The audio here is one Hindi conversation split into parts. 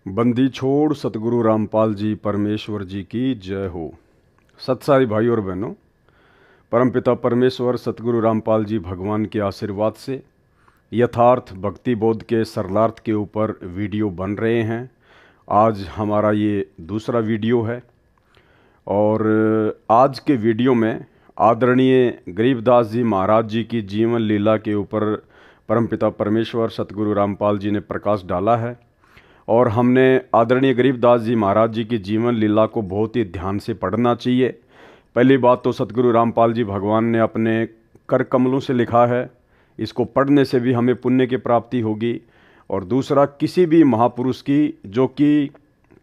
बंदी छोड़ सतगुरु रामपाल जी परमेश्वर जी की जय हो। सत्सारी भाई और बहनों, परमपिता परमेश्वर सतगुरु रामपाल जी भगवान के आशीर्वाद से यथार्थ भक्ति बोध के सरलार्थ के ऊपर वीडियो बन रहे हैं। आज हमारा ये दूसरा वीडियो है और आज के वीडियो में आदरणीय गरीबदास जी महाराज जी की जीवन लीला के ऊपर परमपिता परमेश्वर सतगुरु रामपाल जी ने प्रकाश डाला है और हमने आदरणीय गरीबदास जी महाराज जी की जीवन लीला को बहुत ही ध्यान से पढ़ना चाहिए। पहली बात तो सतगुरु रामपाल जी भगवान ने अपने कर कमलों से लिखा है, इसको पढ़ने से भी हमें पुण्य की प्राप्ति होगी। और दूसरा, किसी भी महापुरुष की जो कि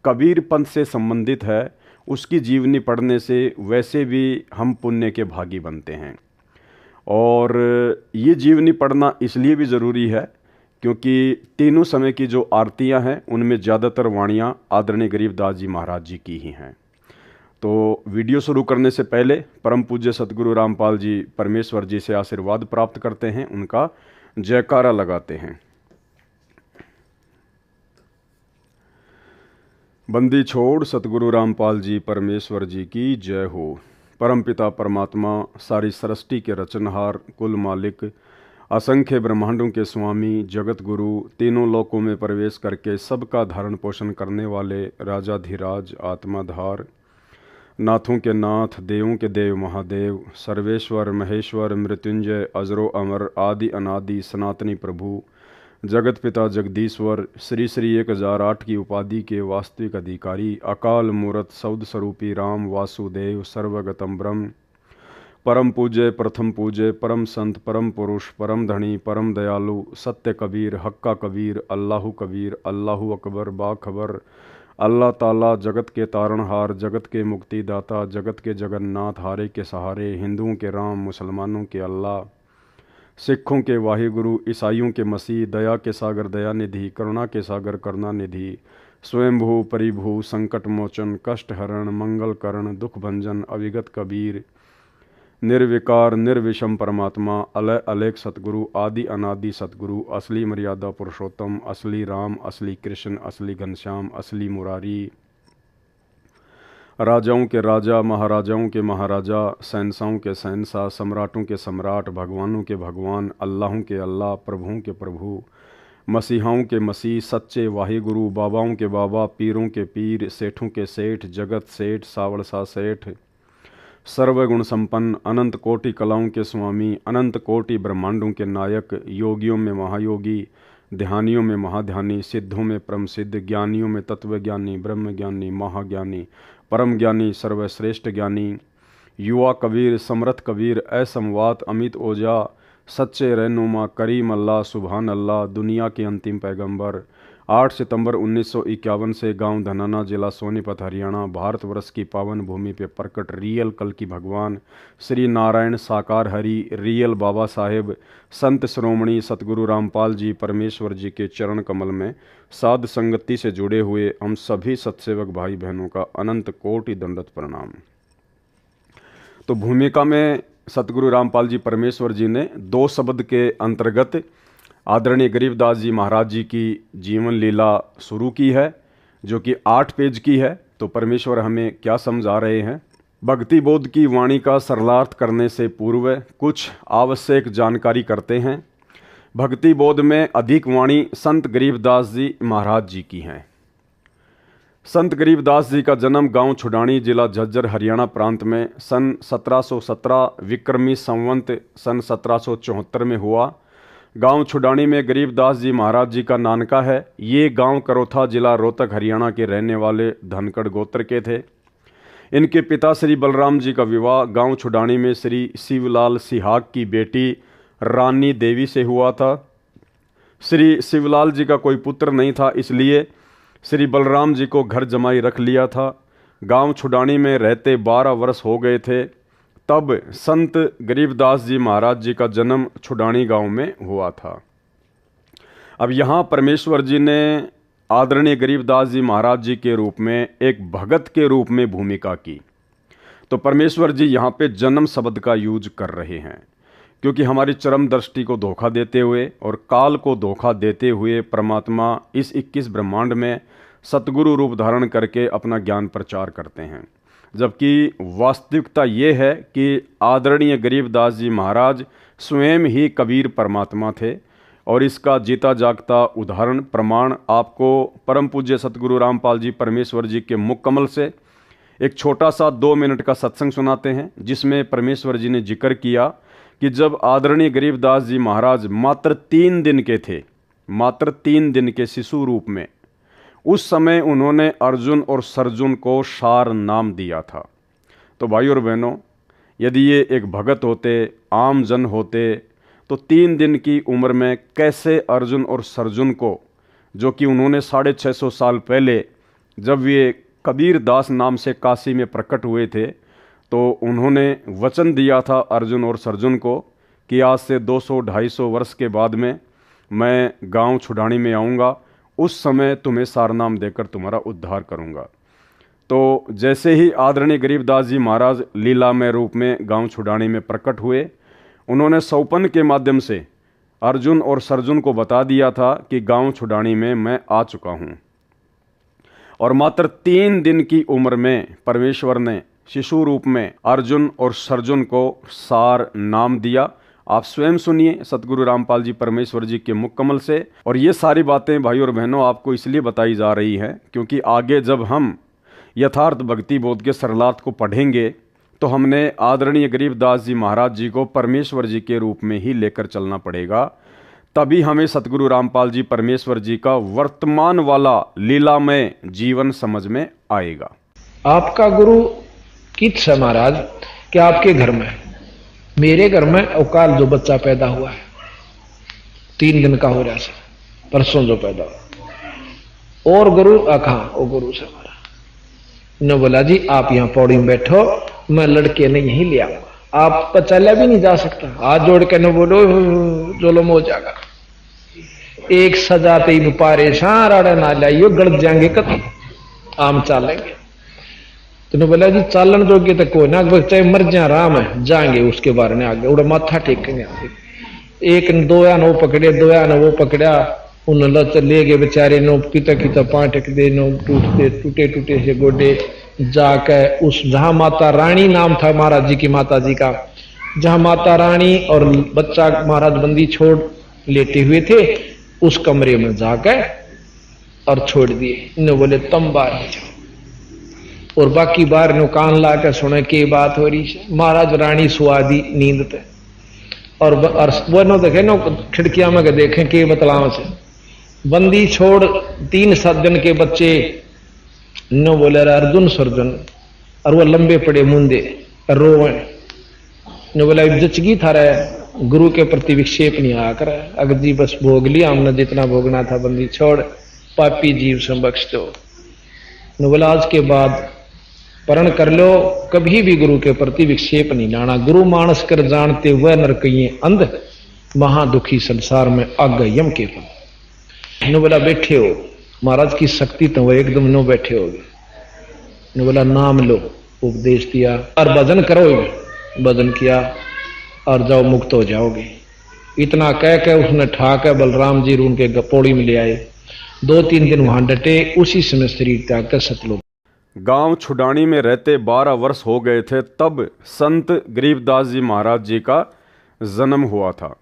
कबीर पंथ से संबंधित है उसकी जीवनी पढ़ने से वैसे भी हम पुण्य के भागी बनते हैं। और ये जीवनी पढ़ना इसलिए भी ज़रूरी है क्योंकि तीनों समय की जो आरतियां हैं उनमें ज़्यादातर वाणियां आदरणीय गरीबदास जी महाराज जी की ही हैं। तो वीडियो शुरू करने से पहले परम पूज्य सतगुरु रामपाल जी परमेश्वर जी से आशीर्वाद प्राप्त करते हैं, उनका जयकारा लगाते हैं। बंदी छोड़ सतगुरु रामपाल जी परमेश्वर जी की जय हो। परमपिता परमात्मा सारी सृष्टि के रचनहार, कुल मालिक, असंख्य ब्रह्मांडों के स्वामी, जगत गुरु, तीनों लोकों में प्रवेश करके सबका धारण पोषण करने वाले राजाधिराज, आत्माधार, नाथों के नाथ, देवों के देव महादेव, सर्वेश्वर महेश्वर, मृत्युंजय, अजरो अमर, आदि अनादि सनातनी प्रभु, जगत पिता जगदीश्वर, श्री श्री 1008 की उपाधि के वास्तविक अधिकारी, अकाल मूर्त सौद स्वरूपी राम वासुदेव, सर्वगतम ब्रह्म, परम पूज्य, प्रथम पूज्य, परम संत, परम पुरुष, परम धनी, परम दयालु, सत्य कबीर, हक्का कबीर, अल्लाहु कबीर, अल्लाहु अकबर, बाखबर, अल्लाह ताला, जगत के तारणहार, जगत के मुक्तिदाता, जगत के जगन्नाथ, हारे के सहारे, हिंदुओं के राम, मुसलमानों के अल्लाह, सिखों के वाहिगुरु, ईसाइयों के मसीह, दया के सागर दयानिधि, करुणा के सागर करुणानिधि, स्वयंभू परिभू, संकट मोचन, कष्ट हरण, मंगल करण, दुख भंजन, अविगत कबीर, निर्विकार निर्विषम परमात्मा, अलय अलेख सतगुरु, आदि अनादि सतगुरु, असली मर्यादा पुरुषोत्तम, असली राम, असली कृष्ण, असली घनश्याम, असली मुरारी, राजाओं के राजा, महाराजाओं के महाराजा, शहंशाहों के शहंशाह, सम्राटों के सम्राट, भगवानों के भगवान, अल्लाहों के अल्लाह, प्रभुओं के प्रभु, मसीहाओं के मसीह, सच्चे वाहिगुरु, बाबाओं के बाबा, पीरों के पीर, सेठों के सेठ, जगत सेठ, सावड़सा सेठ, सर्वगुण संपन्न, अनंत कोटि कलाओं के स्वामी, अनंत कोटि ब्रह्मांडों के नायक, योगियों में महायोगी, ध्यानियों में महाध्यानी, सिद्धों में परम सिद्ध, ज्ञानियों में तत्वज्ञानी, ब्रह्म ज्ञानी, महाज्ञानी, परम ज्ञानी, सर्वश्रेष्ठ ज्ञानी, युवा कबीर, समर्थ कबीर, असमवात, अमित ओझा, सच्चे रहनुमा, करीम अल्लाह, सुभान अल्लाह, दुनिया के अंतिम पैगंबर, 8 सितंबर 1951 से गांव धनाना, जिला सोनीपत, हरियाणा, भारतवर्ष की पावन भूमि पे प्रकट रियल कल की भगवान श्री नारायण साकार हरि, रियल बाबा साहेब, संत श्रोमणी सतगुरु रामपाल जी परमेश्वर जी के चरण कमल में साध संगति से जुड़े हुए हम सभी सत्सेवक भाई बहनों का अनंत कोटि दंडवत प्रणाम। तो भूमिका में सतगुरु रामपाल जी परमेश्वर जी ने 2 शब्द के अंतर्गत आदरणीय गरीबदास जी महाराज जी की जीवन लीला शुरू की है, जो कि 8 पेज की है। तो परमेश्वर हमें क्या समझा रहे हैं? भक्ति बोध की वाणी का सरलार्थ करने से पूर्व कुछ आवश्यक जानकारी करते हैं। भक्ति बोध में अधिक वाणी संत गरीबदास जी महाराज जी की हैं। संत गरीबदास जी का जन्म गांव छुडानी, जिला झज्जर, हरियाणा प्रांत में सन 1717 विक्रमी संवत सन 1774 में हुआ। गांव छुडानी में गरीबदास जी महाराज जी का नानका है। ये गांव करोथा, जिला रोहतक, हरियाणा के रहने वाले धनखड़ गोत्र के थे। इनके पिता श्री बलराम जी का विवाह गांव छुडानी में श्री शिवलाल सिहाग की बेटी रानी देवी से हुआ था। श्री शिवलाल जी का कोई पुत्र नहीं था, इसलिए श्री बलराम जी को घर जमाई रख लिया था। गांव छुडानी में रहते 12 वर्ष हो गए थे तब संत गरीबदास जी महाराज जी का जन्म छुडानी गांव में हुआ था। अब यहाँ परमेश्वर जी ने आदरणीय गरीबदास जी महाराज जी के रूप में एक भगत के रूप में भूमिका की। तो परमेश्वर जी यहाँ पे जन्म शब्द का यूज कर रहे हैं क्योंकि हमारी चरम दृष्टि को धोखा देते हुए और काल को धोखा देते हुए परमात्मा इस 21 ब्रह्मांड में सतगुरु रूप धारण करके अपना ज्ञान प्रचार करते हैं। जबकि वास्तविकता ये है कि आदरणीय गरीबदास जी महाराज स्वयं ही कबीर परमात्मा थे और इसका जीता जागता उदाहरण प्रमाण आपको परम पूज्य सतगुरु रामपाल जी परमेश्वर जी के मुख कमल से एक छोटा सा 2 मिनट का सत्संग सुनाते हैं, जिसमें परमेश्वर जी ने जिक्र किया कि जब आदरणीय गरीबदास जी महाराज मात्र 3 दिन के थे, मात्र 3 दिन के शिशु रूप में, उस समय उन्होंने अर्जुन और सर्जुन को सार नाम दिया था। तो भाई और बहनों, यदि ये एक भगत होते, आम जन होते, तो 3 दिन की उम्र में कैसे अर्जुन और सर्जुन को, जो कि उन्होंने 650 साल पहले जब ये कबीर दास नाम से काशी में प्रकट हुए थे, तो उन्होंने वचन दिया था अर्जुन और सर्जुन को कि आज से 200-250 वर्ष के बाद में मैं गांव छुड़ानी में आऊँगा, उस समय तुम्हें सारनाम देकर तुम्हारा उद्धार करूँगा। तो जैसे ही आदरणीय गरीबदास जी महाराज लीलामय रूप में गांव छुड़ानी में प्रकट हुए, उन्होंने सौपन के माध्यम से अर्जुन और सर्जुन को बता दिया था कि गांव छुड़ानी में मैं आ चुका हूं। और मात्र 3 दिन की उम्र में परमेश्वर ने शिशु रूप में अर्जुन और सर्जुन को सार नाम दिया। आप स्वयं सुनिए सतगुरु रामपाल जी परमेश्वर जी के मुख कमल से। और ये सारी बातें भाई और बहनों आपको इसलिए बताई जा रही हैं क्योंकि आगे जब हम यथार्थ भक्ति बोध के सरलार्थ को पढ़ेंगे तो हमने आदरणीय गरीबदास जी महाराज जी को परमेश्वर जी के रूप में ही लेकर चलना पड़ेगा। तभी हमें सतगुरु रामपाल जी परमेश्वर जी का वर्तमान वाला लीलामय जीवन समझ में आएगा। आपका गुरु कित है महाराज कि आपके घर में, मेरे घर में अवकाल जो बच्चा पैदा हुआ है 3 दिन का हो रहा है, परसों जो पैदा हुआ, और गुरु कहाँ वो गुरु से हमारा ने बोला जी आप यहाँ पौड़ी में बैठो, मैं लड़के ने यहीं ले आऊंगा, आप तो चला भी नहीं जा सकता, हाथ जोड़ के न बोलो जोलम हो जाएगा, एक सजाते ही परेशान राड़ा ना लाइयो गड़ जाएंगे कत आम चालेंगे। तो बोला जी चालन जोगे तो कोई ना, चाहे मर जाए आराम है, जाएंगे उसके बारे में आगे उड़ा माथा टेकेंगे आगे। एक 2 यान वो पकड़े, 2 यान वो पकड़ा, उन लच ले गए बेचारे नो किता किता पाटक दे नो टूटे टूटे से गोडे जाके उस जहां माता रानी नाम था महाराज जी की माता जी का, जहां माता रानी और बच्चा महाराज बंदी छोड़ लेटे हुए थे उस कमरे में जाके और छोड़ दिए। इन्होंने बोले तुम बाहर आ जाओ, और बाकी बाहर नो कान ला के सुने के बात हो रही है। महाराज रानी सुआदी नींद पे, और वो नो देखे नो खिड़कियां में देखे के बतलाव से बंदी छोड़ 3 दिन के बच्चे नो बोले अर्जुन सर्जुन, और वो लंबे पड़े मुंदे रोवे नो बोला जचगी था रहे गुरु के प्रति विक्षेप नहीं आकर, अगर जी बस भोग लिया हमने जितना भोगना था, बंदी छोड़ पापी जीव से बख्श दो। नो बोला आज के बाद प्रण कर लो, कभी भी गुरु के प्रति विक्षेप नहीं लाना, गुरु मानस कर जानते वह नरकइये अंध, महादुखी संसार में आग यम के फल। नो बोला बैठे हो, महाराज की शक्ति तो वो एकदम नो बैठे हो गए। नो बोला नाम लो, उपदेश दिया, और भजन करो, भजन किया और जाओ मुक्त हो जाओगे। इतना कह के उसने ठाक बलराम जी उनके पौड़ी में ले आए, 2-3 दिन वहां डटे, उसी समय शरीर त्याग कर सतलोक। गांव छुड़ानी में रहते 12 वर्ष हो गए थे तब संत गरीबदास जी महाराज जी का जन्म हुआ था।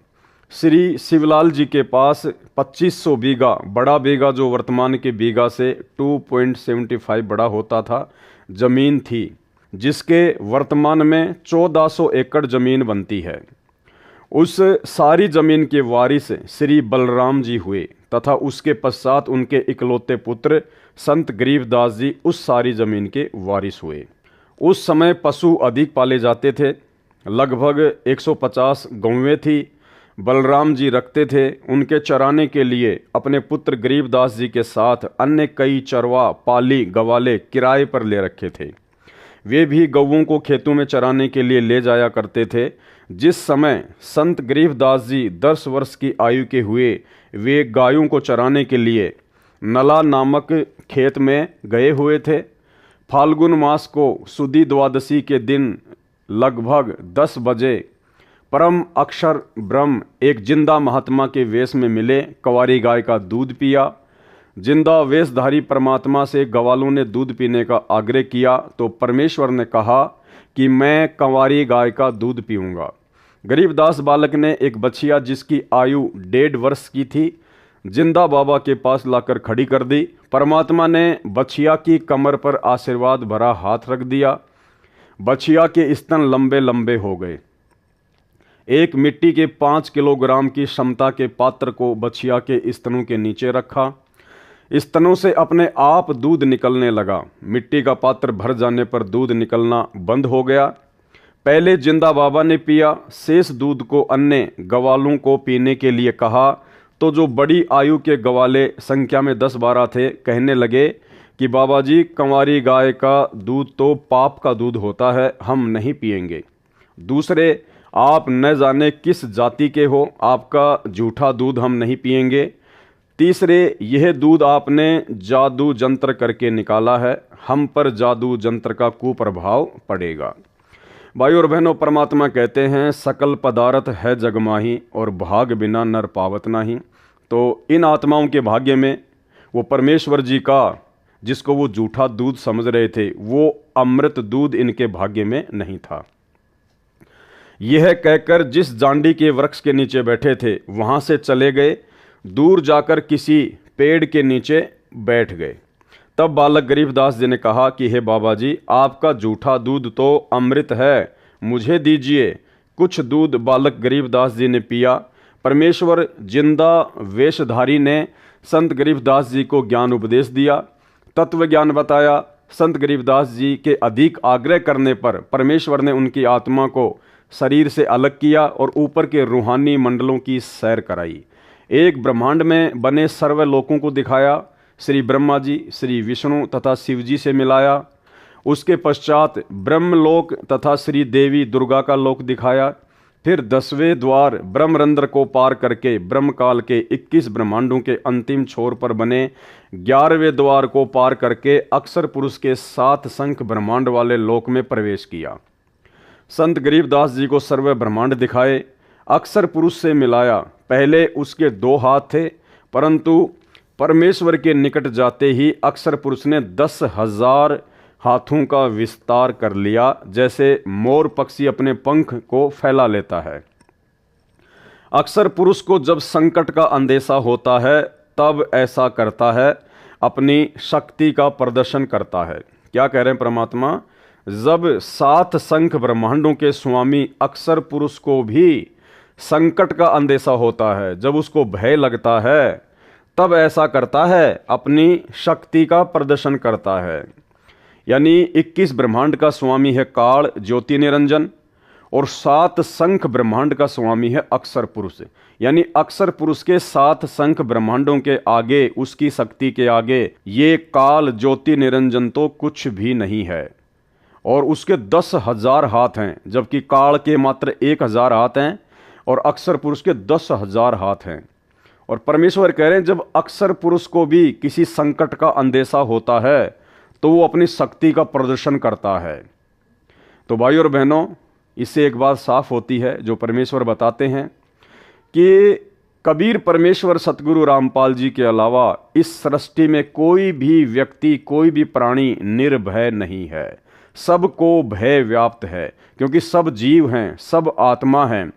श्री शिवलाल जी के पास 2500 बीघा, बड़ा बीघा जो वर्तमान के बीघा से 2.75 बड़ा होता था, जमीन थी, जिसके वर्तमान में 1400 एकड़ जमीन बनती है। उस सारी जमीन के वारिस श्री बलराम जी हुए तथा उसके पश्चात उनके इकलौते पुत्र संत गरीबदास जी उस सारी जमीन के वारिस हुए। उस समय पशु अधिक पाले जाते थे, लगभग 150 गौवें थी, बलराम जी रखते थे। उनके चराने के लिए अपने पुत्र गरीबदास जी के साथ अन्य कई चरवा, पाली, गवाले किराए पर ले रखे थे। वे भी गौओं को खेतों में चराने के लिए ले जाया करते थे। जिस समय संत गरीबदास जी 10 वर्ष की आयु के हुए, वे गायों को चराने के लिए नला नामक खेत में गए हुए थे। फाल्गुन मास को सुदी द्वादशी के दिन लगभग 10 बजे परम अक्षर ब्रह्म एक जिंदा महात्मा के वेश में मिले, कंवारी गाय का दूध पिया। जिंदा वेशधारी परमात्मा से ग्वालों ने दूध पीने का आग्रह किया तो परमेश्वर ने कहा कि मैं कंवारी गाय का दूध पीऊँगा। गरीबदास बालक ने एक बछिया जिसकी आयु 1.5 वर्ष की थी जिंदा बाबा के पास लाकर खड़ी कर दी। परमात्मा ने बछिया की कमर पर आशीर्वाद भरा हाथ रख दिया। बछिया के स्तन लंबे लंबे हो गए। एक मिट्टी के 5 किलोग्राम की क्षमता के पात्र को बछिया के स्तनों के नीचे रखा। स्तनों से अपने आप दूध निकलने लगा। मिट्टी का पात्र भर जाने पर दूध निकलना बंद हो गया। पहले जिंदा बाबा ने पिया, शेष दूध को अन्य ग्वालों को पीने के लिए कहा तो जो बड़ी आयु के ग्वाले संख्या में 10-12 थे कहने लगे कि बाबा जी, कंवारी गाय का दूध तो पाप का दूध होता है, हम नहीं पिएंगे। दूसरे, आप न जाने किस जाति के हो, आपका झूठा दूध हम नहीं पिएंगे। तीसरे, यह दूध आपने जादू जंत्र करके निकाला है, हम पर जादू जंत्र का कुप्रभाव पड़ेगा। भाइयों और बहनों, परमात्मा कहते हैं सकल पदार्थ है जगमाही और भाग बिना नर पावत नाही। तो इन आत्माओं के भाग्य में वो परमेश्वर जी का जिसको वो झूठा दूध समझ रहे थे वो अमृत दूध इनके भाग्य में नहीं था। यह कहकर जिस जांडी के वृक्ष के नीचे बैठे थे वहां से चले गए। दूर जाकर किसी पेड़ के नीचे बैठ गए। तब बालक गरीबदास जी ने कहा कि हे बाबा जी, आपका झूठा दूध तो अमृत है, मुझे दीजिए। कुछ दूध बालक गरीबदास जी ने पिया। परमेश्वर जिंदा वेशधारी ने संत गरीबदास जी को ज्ञान उपदेश दिया, तत्व ज्ञान बताया। संत गरीबदास जी के अधिक आग्रह करने पर परमेश्वर ने उनकी आत्मा को शरीर से अलग किया और ऊपर के रूहानी मंडलों की सैर कराई। एक ब्रह्मांड में बने सर्व लोकों को दिखाया। श्री ब्रह्मा जी, श्री विष्णु तथा शिव जी से मिलाया। उसके पश्चात ब्रह्मलोक तथा श्री देवी दुर्गा का लोक दिखाया। फिर 10वें द्वार ब्रह्मरंध्र को पार करके ब्रह्मकाल के 21 ब्रह्मांडों के अंतिम छोर पर बने 11वें द्वार को पार करके अक्षर पुरुष के 7 संख्य ब्रह्मांड वाले लोक में प्रवेश किया। संत गरीबदास जी को सर्व ब्रह्मांड दिखाए, अक्षर पुरुष से मिलाया। पहले उसके 2 हाथ थे, परंतु परमेश्वर के निकट जाते ही अक्षर पुरुष ने 10,000 हाथों का विस्तार कर लिया, जैसे मोर पक्षी अपने पंख को फैला लेता है। अक्षर पुरुष को जब संकट का अंदेशा होता है तब ऐसा करता है, अपनी शक्ति का प्रदर्शन करता है। क्या कह रहे हैं परमात्मा? जब 7 संख्य ब्रह्मांडों के स्वामी अक्षर पुरुष को भी संकट का अंदेशा होता है, जब उसको भय लगता है, तब ऐसा करता है, अपनी शक्ति का प्रदर्शन करता है। यानी 21 ब्रह्मांड का स्वामी है काल ज्योति निरंजन और 7 संख्य ब्रह्मांड का स्वामी है अक्षर पुरुष। यानी अक्षर पुरुष के 7 संख्य ब्रह्मांडों के आगे, उसकी शक्ति के आगे ये काल ज्योति निरंजन तो कुछ भी नहीं है। और उसके 10,000 हाथ हैं, जबकि काल के मात्र 1,000 हाथ हैं और अक्षर पुरुष के 10,000 हाथ हैं। और परमेश्वर कह रहे हैं जब अक्षर पुरुष को भी किसी संकट का अंदेशा होता है तो वो अपनी शक्ति का प्रदर्शन करता है। तो भाइयों और बहनों, इससे एक बात साफ होती है जो परमेश्वर बताते हैं कि कबीर परमेश्वर सतगुरु रामपाल जी के अलावा इस सृष्टि में कोई भी व्यक्ति, कोई भी प्राणी निर्भय नहीं है। सबको भय व्याप्त है, क्योंकि सब जीव हैं, सब आत्मा हैं।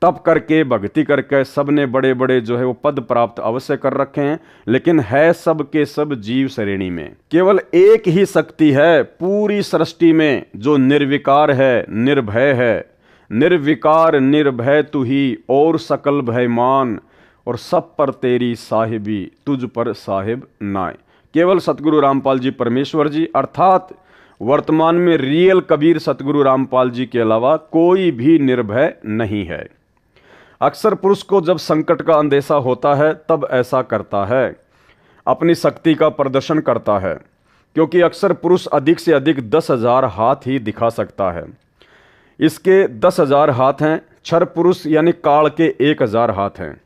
तप करके, भक्ति करके सब ने बड़े बड़े जो है वो पद प्राप्त अवश्य कर रखे हैं, लेकिन है सब के सब जीव श्रेणी में। केवल एक ही शक्ति है पूरी सृष्टि में जो निर्विकार है, निर्भय है। निर्विकार निर्भय तू ही और सकल भयमान, और सब पर तेरी साहिबी, तुझ पर साहिब नाय। केवल सतगुरु रामपाल जी परमेश्वर जी, अर्थात वर्तमान में रियल कबीर सतगुरु रामपाल जी के अलावा कोई भी निर्भय नहीं है। अक्षर पुरुष को जब संकट का अंदेशा होता है तब ऐसा करता है, अपनी शक्ति का प्रदर्शन करता है, क्योंकि अक्षर पुरुष अधिक से अधिक 10,000 हाथ ही दिखा सकता है। इसके 10,000 हाथ हैं। क्षर पुरुष यानी काल के 1,000 हाथ हैं,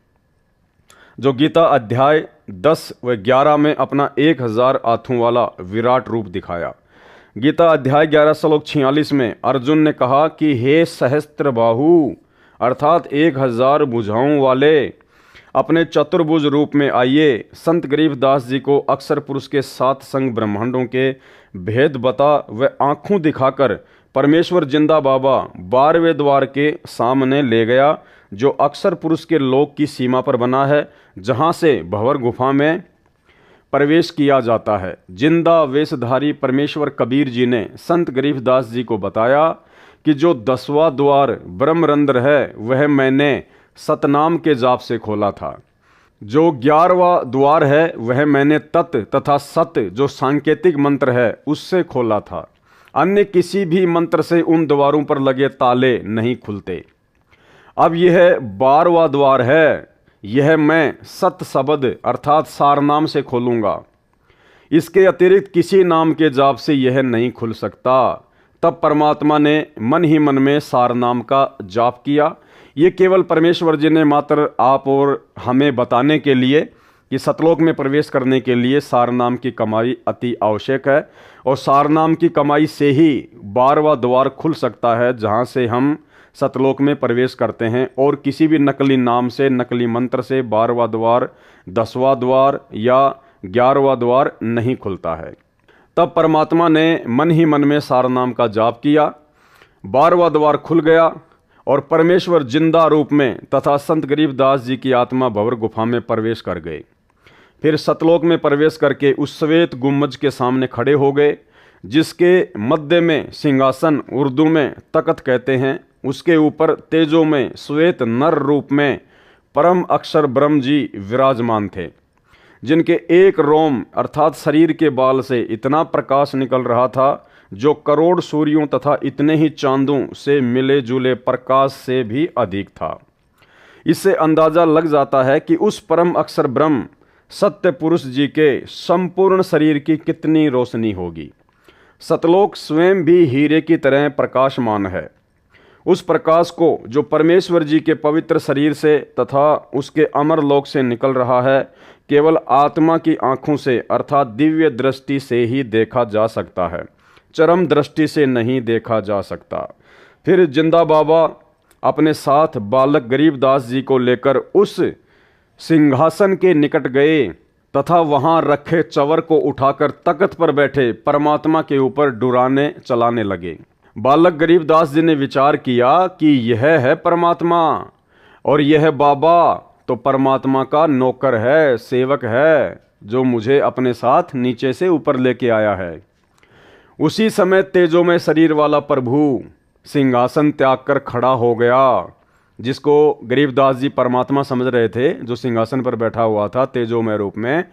जो गीता अध्याय 10 व 11 में अपना 1,000 हाथों वाला विराट रूप दिखाया। गीता अध्याय 11 श्लोक 46 में अर्जुन ने कहा कि हे सहस्त्र बाहु, अर्थात 1,000 भुजाओं वाले, अपने चतुर्भुज रूप में आइए। संत गरीबदास जी को अक्षर पुरुष के 7 संग ब्रह्मांडों के भेद बता व आंखों दिखाकर परमेश्वर जिंदा बाबा 12वें द्वार के सामने ले गया, जो अक्षर पुरुष के लोक की सीमा पर बना है, जहाँ से भंवर गुफा में प्रवेश किया जाता है। जिंदा वेशधारी परमेश्वर कबीर जी ने संत गरीबदास जी को बताया कि जो 10वां द्वार ब्रह्मरंध्र है वह मैंने सतनाम के जाप से खोला था। जो 11वां द्वार है वह मैंने तत् तथा सत जो सांकेतिक मंत्र है उससे खोला था। अन्य किसी भी मंत्र से उन द्वारों पर लगे ताले नहीं खुलते। अब यह 12वां द्वार है, यह मैं सत शब्द अर्थात सार नाम से खोलूंगा। इसके अतिरिक्त किसी नाम के जाप से यह नहीं खुल सकता। तब परमात्मा ने मन ही मन में सार नाम का जाप किया। ये केवल परमेश्वर जी ने मात्र आप और हमें बताने के लिए कि सतलोक में प्रवेश करने के लिए सार नाम की कमाई अति आवश्यक है, और सार नाम की कमाई से ही 12वां द्वार खुल सकता है, जहाँ से हम सतलोक में प्रवेश करते हैं। और किसी भी नकली नाम से, नकली मंत्र से 12वां द्वार, 10वां द्वार या 11वां द्वार नहीं खुलता है। तब परमात्मा ने मन ही मन में सार नाम का जाप किया, 12वां द्वार खुल गया और परमेश्वर जिंदा रूप में तथा संत गरीबदास जी की आत्मा भंवर गुफा में प्रवेश कर गए। फिर सतलोक में प्रवेश करके उस श्वेत गुम्बज के सामने खड़े हो गए, जिसके मध्य में सिंहासन, उर्दू में तख्त कहते हैं, उसके ऊपर तेजो में श्वेत नर रूप में परम अक्षर ब्रह्म जी विराजमान थे, जिनके एक रोम अर्थात शरीर के बाल से इतना प्रकाश निकल रहा था जो करोड़ सूर्यों तथा इतने ही चांदों से मिले जुले प्रकाश से भी अधिक था। इससे अंदाजा लग जाता है कि उस परम अक्षर ब्रह्म सत्य पुरुष जी के संपूर्ण शरीर की कितनी रोशनी होगी। सतलोक स्वयं भी हीरे की तरह प्रकाशमान है। उस प्रकाश को जो परमेश्वर जी के पवित्र शरीर से तथा उसके अमर लोक से निकल रहा है, केवल आत्मा की आंखों से अर्थात दिव्य दृष्टि से ही देखा जा सकता है, चरम दृष्टि से नहीं देखा जा सकता। फिर जिंदा बाबा अपने साथ बालक गरीबदास जी को लेकर उस सिंहासन के निकट गए तथा वहां रखे चवर को उठाकर तख्त पर बैठे परमात्मा के ऊपर डुराने चलाने लगे। बालक गरीबदास जी ने विचार किया कि यह है परमात्मा और यह बाबा तो परमात्मा का नौकर है, सेवक है, जो मुझे अपने साथ नीचे से ऊपर लेके आया है। उसी समय तेजो में शरीर वाला प्रभु सिंहासन त्याग कर खड़ा हो गया, जिसको गरीबदास जी परमात्मा समझ रहे थे, जो सिंहासन पर बैठा हुआ था तेजोमय रूप में,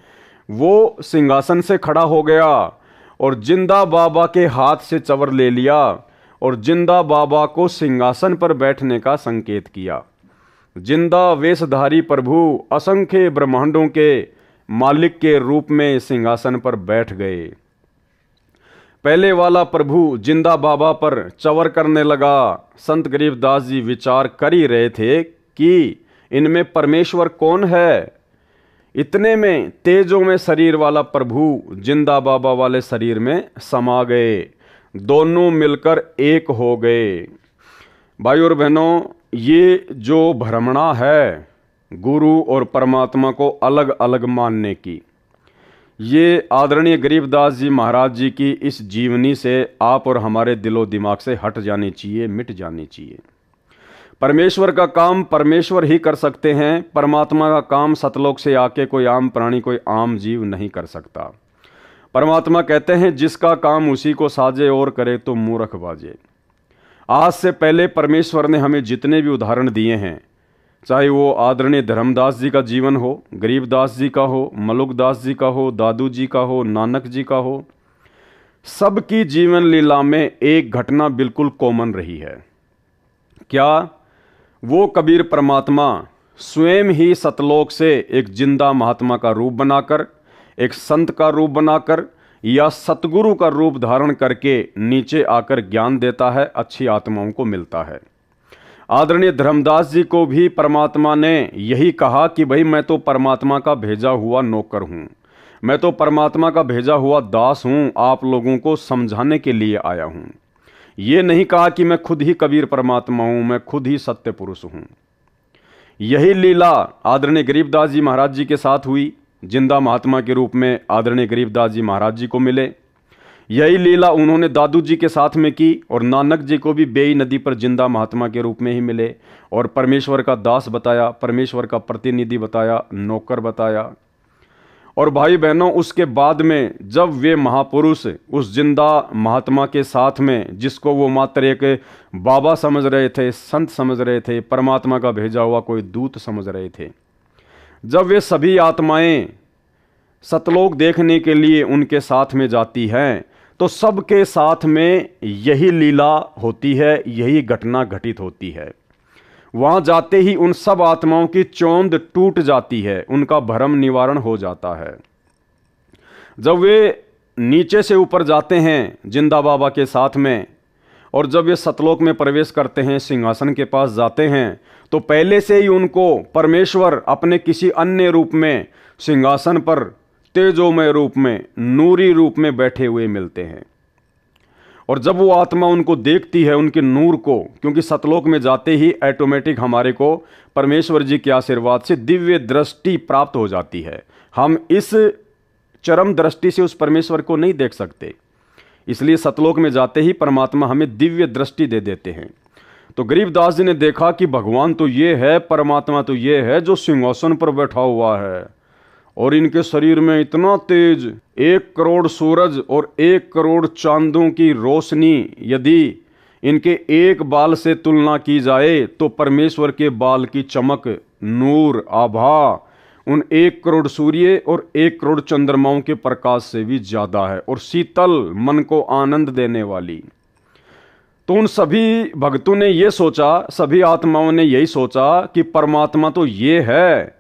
वो सिंहासन से खड़ा हो गया और जिंदा बाबा के हाथ से चवर ले लिया और जिंदा बाबा को सिंहासन पर बैठने का संकेत किया। जिंदा वेशधारी प्रभु असंख्य ब्रह्मांडों के मालिक के रूप में सिंहासन पर बैठ गए। पहले वाला प्रभु जिंदा बाबा पर चवर करने लगा। संत गरीबदास जी विचार कर ही रहे थे कि इनमें परमेश्वर कौन है। इतने में तेजों में शरीर वाला प्रभु जिंदा बाबा वाले शरीर में समा गए, दोनों मिलकर एक हो गए। भाई और बहनों, ये जो भ्रमणा है गुरु और परमात्मा को अलग अलग मानने की, ये आदरणीय गरीबदास जी महाराज जी की इस जीवनी से आप और हमारे दिलो दिमाग से हट जानी चाहिए, मिट जानी चाहिए। परमेश्वर का काम परमेश्वर ही कर सकते हैं। परमात्मा का काम सतलोक से आके कोई आम प्राणी, कोई आम जीव नहीं कर सकता। परमात्मा कहते हैं जिसका काम उसी को साजे और करे तो मूर्ख बाजे। आज से पहले परमेश्वर ने हमें जितने भी उदाहरण दिए हैं, चाहे वो आदरणीय धर्मदास जी का जीवन हो, गरीबदास जी का हो, मलुकदास जी का हो, दादू जी का हो, नानक जी का हो, सबकी जीवन लीला में एक घटना बिल्कुल कॉमन रही है। क्या? वो कबीर परमात्मा स्वयं ही सतलोक से एक जिंदा महात्मा का रूप बनाकर, एक संत का रूप बनाकर या सतगुरु का रूप धारण करके नीचे आकर ज्ञान देता है, अच्छी आत्माओं को मिलता है। आदरणीय धर्मदास जी को भी परमात्मा ने यही कहा कि भाई मैं तो परमात्मा का भेजा हुआ नौकर हूँ, मैं तो परमात्मा का भेजा हुआ दास हूँ, आप लोगों को समझाने के लिए आया हूँ। ये नहीं कहा कि मैं खुद ही कबीर परमात्मा हूँ, मैं खुद ही सत्य पुरुष हूँ। यही लीला आदरणीय गरीबदास जी महाराज जी के साथ हुई। जिंदा महात्मा के रूप में आदरणीय गरीबदास जी महाराज जी को मिले। यही लीला उन्होंने दादू जी के साथ में की और नानक जी को भी बेई नदी पर जिंदा महात्मा के रूप में ही मिले और परमेश्वर का दास बताया, परमेश्वर का प्रतिनिधि बताया, नौकर बताया। और भाई बहनों, उसके बाद में जब वे महापुरुष उस जिंदा महात्मा के साथ में, जिसको वो मात्र एक बाबा समझ रहे थे, संत समझ रहे थे, परमात्मा का भेजा हुआ कोई दूत समझ रहे थे, जब वे सभी आत्माएं सतलोक देखने के लिए उनके साथ में जाती हैं, तो सबके साथ में यही लीला होती है, यही घटना घटित होती है। वहां जाते ही उन सब आत्माओं की चौंध टूट जाती है, उनका भ्रम निवारण हो जाता है। जब वे नीचे से ऊपर जाते हैं जिंदा बाबा के साथ में, और जब वे सतलोक में प्रवेश करते हैं, सिंहासन के पास जाते हैं, तो पहले से ही उनको परमेश्वर अपने किसी अन्य रूप में सिंहासन पर तेजोमय रूप में, नूरी रूप में बैठे हुए मिलते हैं। और जब वो आत्मा उनको देखती है, उनके नूर को, क्योंकि सतलोक में जाते ही ऑटोमेटिक हमारे को परमेश्वर जी के आशीर्वाद से दिव्य दृष्टि प्राप्त हो जाती है। हम इस चरम दृष्टि से उस परमेश्वर को नहीं देख सकते, इसलिए सतलोक में जाते ही परमात्मा हमें दिव्य दृष्टि दे देते हैं। तो गरीबदास जी ने देखा कि भगवान तो ये है, परमात्मा तो ये है जो सिंहासन पर बैठा हुआ है, और इनके शरीर में इतना तेज, 1 करोड़ सूरज और 1 करोड़ चांदों की रोशनी यदि इनके एक बाल से तुलना की जाए, तो परमेश्वर के बाल की चमक, नूर, आभा उन 1 करोड़ सूर्य और 1 करोड़ चंद्रमाओं के प्रकाश से भी ज्यादा है, और शीतल, मन को आनंद देने वाली। तो उन सभी भक्तों ने ये सोचा, सभी आत्माओं ने यही सोचा कि परमात्मा तो ये है,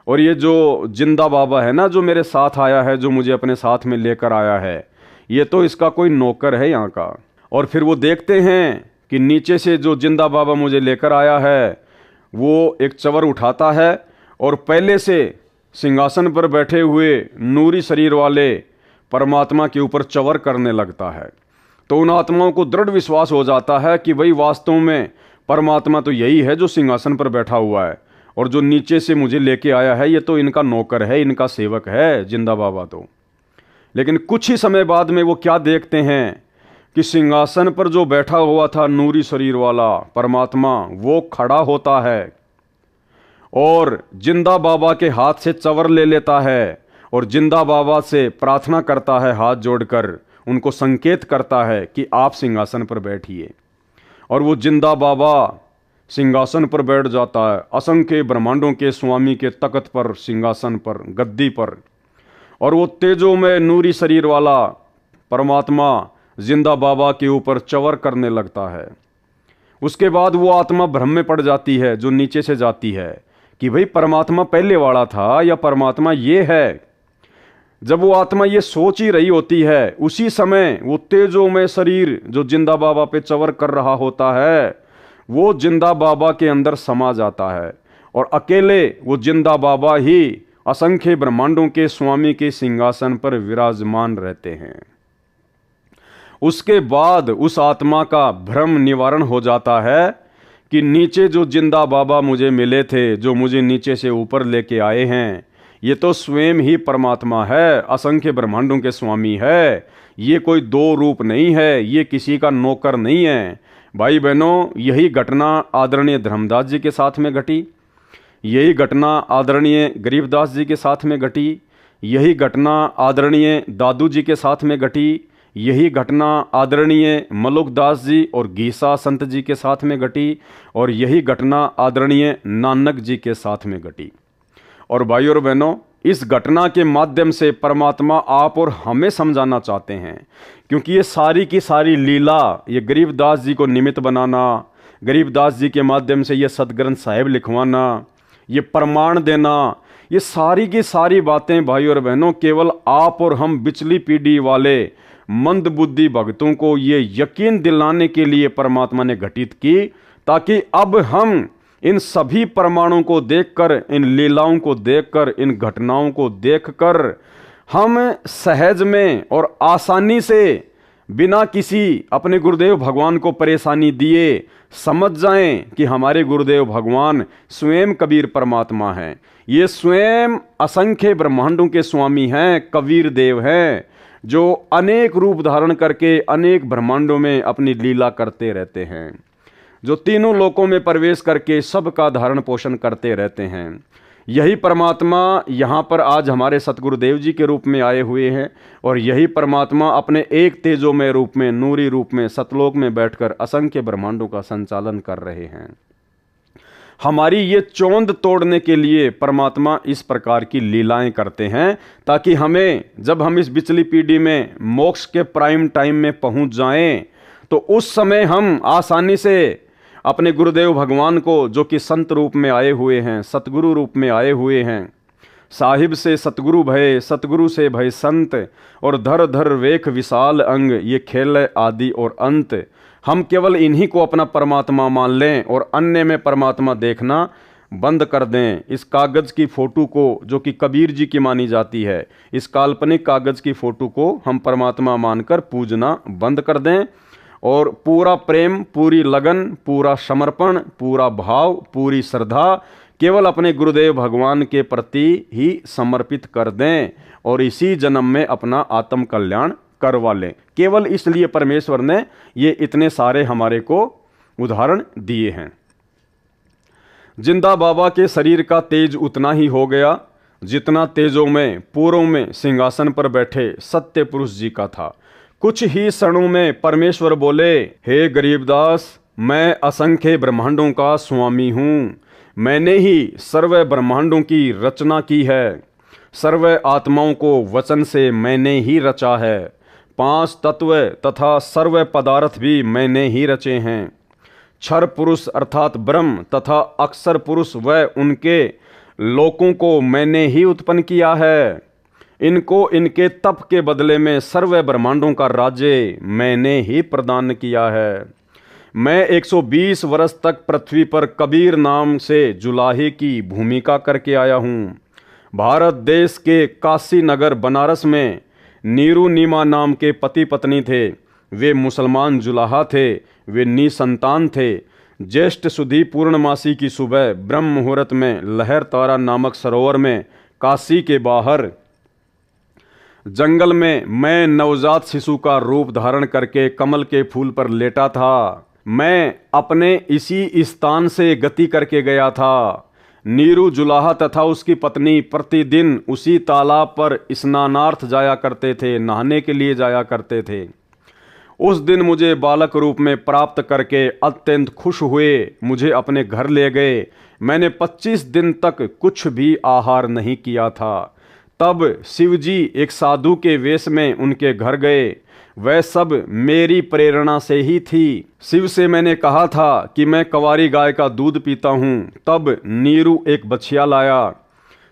और ये जो जिंदा बाबा है ना, जो मेरे साथ आया है, जो मुझे अपने साथ में लेकर आया है, ये तो इसका कोई नौकर है यहाँ का। और फिर वो देखते हैं कि नीचे से जो जिंदा बाबा मुझे लेकर आया है, वो एक चवर उठाता है और पहले से सिंहासन पर बैठे हुए नूरी शरीर वाले परमात्मा के ऊपर चवर करने लगता है। तो उन आत्माओं को दृढ़ विश्वास हो जाता है कि भाई वास्तव में परमात्मा तो यही है जो सिंहासन पर बैठा हुआ है, और जो नीचे से मुझे लेके आया है ये तो इनका नौकर है, इनका सेवक है जिंदा बाबा तो। लेकिन कुछ ही समय बाद में वो क्या देखते हैं कि सिंहासन पर जो बैठा हुआ था नूरी शरीर वाला परमात्मा, वो खड़ा होता है और जिंदा बाबा के हाथ से चवर ले लेता है और जिंदा बाबा से प्रार्थना करता है, हाथ जोड़कर उनको संकेत करता है कि आप सिंहासन पर बैठिए। और वो जिंदा बाबा सिंहासन पर बैठ जाता है, असंख्य ब्रह्मांडों के स्वामी के तख्त पर, सिंहासन पर, गद्दी पर। और वो तेजोमय नूरी शरीर वाला परमात्मा जिंदा बाबा के ऊपर चवर करने लगता है। उसके बाद वो आत्मा भ्रम में पड़ जाती है, जो नीचे से जाती है, कि भाई परमात्मा पहले वाला था या परमात्मा ये है। जब वो आत्मा ये सोच ही रही होती है, उसी समय वो तेजोमय शरीर जो जिंदा बाबा पे चवर कर रहा होता है, वो जिंदा बाबा के अंदर समा जाता है, और अकेले वो जिंदा बाबा ही असंख्य ब्रह्मांडों के स्वामी के सिंहासन पर विराजमान रहते हैं। उसके बाद उस आत्मा का भ्रम निवारण हो जाता है कि नीचे जो जिंदा बाबा मुझे मिले थे, जो मुझे नीचे से ऊपर लेके आए हैं, ये तो स्वयं ही परमात्मा है, असंख्य ब्रह्मांडों के स्वामी है। ये कोई दो रूप नहीं है, ये किसी का नौकर नहीं है। भाई बहनों, यही घटना आदरणीय धर्मदास जी के साथ में घटी, यही घटना आदरणीय गरीबदास जी के साथ में घटी, यही घटना आदरणीय दादू जी के साथ में घटी, यही घटना आदरणीय मलुकदास जी और गीसा संत जी के साथ में घटी, और यही घटना आदरणीय नानक जी के साथ में घटी। और भाई और बहनों, इस घटना के माध्यम से परमात्मा आप और हमें समझाना चाहते हैं, क्योंकि ये सारी की सारी लीला, ये गरीबदास जी को निमित्त बनाना, गरीबदास जी के माध्यम से ये सदग्रंथ साहिब लिखवाना, ये प्रमाण देना, ये सारी की सारी बातें भाई और बहनों केवल आप और हम बिचली पीढ़ी वाले मंद बुद्धि भक्तों को ये यकीन दिलाने के लिए परमात्मा ने घटित की, ताकि अब हम इन सभी प्रमाणों को देखकर, इन लीलाओं को देखकर, इन घटनाओं को देखकर हम सहज में और आसानी से बिना किसी अपने गुरुदेव भगवान को परेशानी दिए समझ जाएं कि हमारे गुरुदेव भगवान स्वयं कबीर परमात्मा हैं। ये स्वयं असंख्य ब्रह्मांडों के स्वामी हैं, कबीर देव हैं, जो अनेक रूप धारण करके अनेक ब्रह्मांडों में अपनी लीला करते रहते हैं, जो तीनों लोकों में प्रवेश करके सबका धारण पोषण करते रहते हैं। यही परमात्मा यहाँ पर आज हमारे सतगुरुदेव जी के रूप में आए हुए हैं और यही परमात्मा अपने एक तेजोमय रूप में, नूरी रूप में, सतलोक में बैठकर असंख्य ब्रह्मांडों का संचालन कर रहे हैं। हमारी ये चौंध तोड़ने के लिए परमात्मा इस प्रकार की लीलाएं करते हैं, ताकि हमें, जब हम इस बिचली पीढ़ी में मोक्ष के प्राइम टाइम में पहुंच जाएं, तो उस समय हम आसानी से अपने गुरुदेव भगवान को, जो कि संत रूप में आए हुए हैं, सतगुरु रूप में आए हुए हैं, साहिब से सतगुरु भय, सतगुरु से भय संत, और धर धर वेख विशाल अंग, ये खेल आदि और अंत। हम केवल इन्हीं को अपना परमात्मा मान लें और अन्य में परमात्मा देखना बंद कर दें। इस कागज़ की फ़ोटो को, जो कि कबीर जी की मानी जाती है, इस काल्पनिक कागज़ की फ़ोटो को हम परमात्मा मानकर पूजना बंद कर दें और पूरा प्रेम, पूरी लगन, पूरा समर्पण, पूरा भाव, पूरी श्रद्धा केवल अपने गुरुदेव भगवान के प्रति ही समर्पित कर दें और इसी जन्म में अपना आत्म कल्याण करवा लें। केवल इसलिए परमेश्वर ने ये इतने सारे हमारे को उदाहरण दिए हैं। जिंदा बाबा के शरीर का तेज उतना ही हो गया जितना तेजों में पूर्व में सिंहासन पर बैठे सत्य पुरुष जी का था। कुछ ही क्षणों में परमेश्वर बोले, हे गरीबदास, मैं असंख्य ब्रह्मांडों का स्वामी हूँ। मैंने ही सर्व ब्रह्मांडों की रचना की है। सर्व आत्माओं को वचन से मैंने ही रचा है। 5 तत्व तथा सर्व पदार्थ भी मैंने ही रचे हैं। क्षर पुरुष अर्थात ब्रह्म तथा अक्षर पुरुष व उनके लोकों को मैंने ही उत्पन्न किया है। इनको इनके तप के बदले में सर्व ब्रह्मांडों का राज्य मैंने ही प्रदान किया है। मैं 120 वर्ष तक पृथ्वी पर कबीर नाम से जुलाहे की भूमिका करके आया हूँ। भारत देश के काशी नगर बनारस में नीरू नीमा नाम के पति पत्नी थे। वे मुसलमान जुलाहा थे। वे निसंतान थे। ज्येष्ठ सुधी पूर्णमासी की सुबह ब्रह्म मुहूर्त में लहर तारा नामक सरोवर में काशी के बाहर जंगल में मैं नवजात शिशु का रूप धारण करके कमल के फूल पर लेटा था। मैं अपने इसी स्थान से गति करके गया था। नीरू जुलाहा तथा उसकी पत्नी प्रतिदिन उसी तालाब पर स्नानार्थ जाया करते थे, नहाने के लिए जाया करते थे। उस दिन मुझे बालक रूप में प्राप्त करके अत्यंत खुश हुए मुझे अपने घर ले गए। मैंने 25 दिन तक कुछ भी आहार नहीं किया था। तब शिवजी एक साधु के वेश में उनके घर गए। वह सब मेरी प्रेरणा से ही थी। शिव से मैंने कहा था कि मैं कंवारी गाय का दूध पीता हूँ। तब नीरू एक बछिया लाया।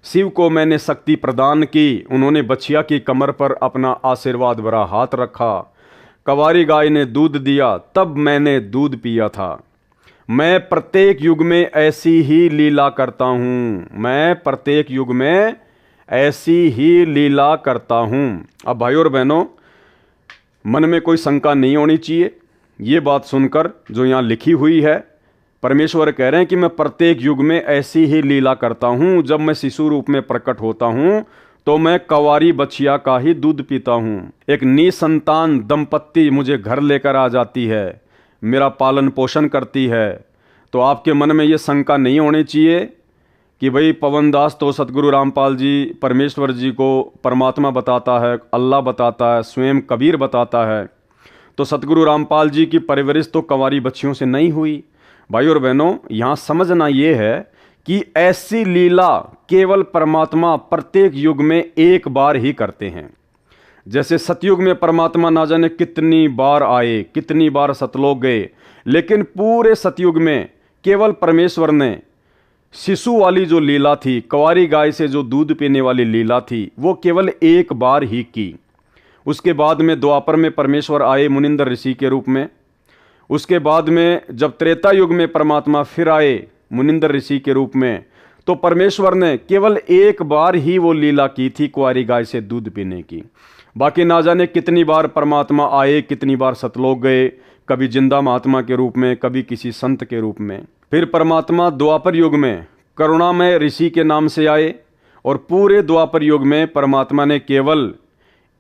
शिव को मैंने शक्ति प्रदान की। उन्होंने बछिया की कमर पर अपना आशीर्वाद भरा हाथ रखा। कंवारी गाय ने दूध दिया। तब मैंने दूध पिया था। मैं प्रत्येक युग में ऐसी ही लीला करता हूँ। मैं प्रत्येक युग में ऐसी ही लीला करता हूँ। अब भाइयों और बहनों, मन में कोई शंका नहीं होनी चाहिए। ये बात सुनकर जो यहाँ लिखी हुई है, परमेश्वर कह रहे हैं कि मैं प्रत्येक युग में ऐसी ही लीला करता हूँ। जब मैं शिशु रूप में प्रकट होता हूँ तो मैं कंवारी बछिया का ही दूध पीता हूँ। एक निसंतान दंपत्ति मुझे घर लेकर आ जाती है, मेरा पालन पोषण करती है। तो आपके मन में ये शंका नहीं होनी चाहिए कि भाई पवनदास तो सतगुरु रामपाल जी परमेश्वर जी को परमात्मा बताता है, अल्लाह बताता है, स्वयं कबीर बताता है। तो सतगुरु रामपाल जी की परवरिश तो कंवारी बच्चियों से नहीं हुई। भाई और बहनों, यहाँ समझना ये है कि ऐसी लीला केवल परमात्मा प्रत्येक युग में एक बार ही करते हैं। जैसे सतयुग में परमात्मा ना जाने कितनी बार आए, कितनी बार सतलोक गए, लेकिन पूरे सतयुग में केवल परमेश्वर ने शिशु वाली जो लीला थी, कंवारी गाय से जो दूध पीने वाली लीला थी, वो केवल एक बार ही की। उसके बाद में द्वापर में परमेश्वर आए मुनिंदर ऋषि के रूप में। उसके बाद में जब त्रेता युग में परमात्मा फिर आए मुनिंदर ऋषि के रूप में, तो परमेश्वर ने केवल एक बार ही वो लीला की थी कुंवारी गाय से दूध पीने की। बाकी ना जाने कितनी बार परमात्मा आए, कितनी बार सतलोक गए, कभी जिंदा महात्मा के रूप में, कभी किसी संत के रूप में। फिर परमात्मा द्वापर युग में करुणामय ऋषि के नाम से आए और पूरे द्वापर युग में परमात्मा ने केवल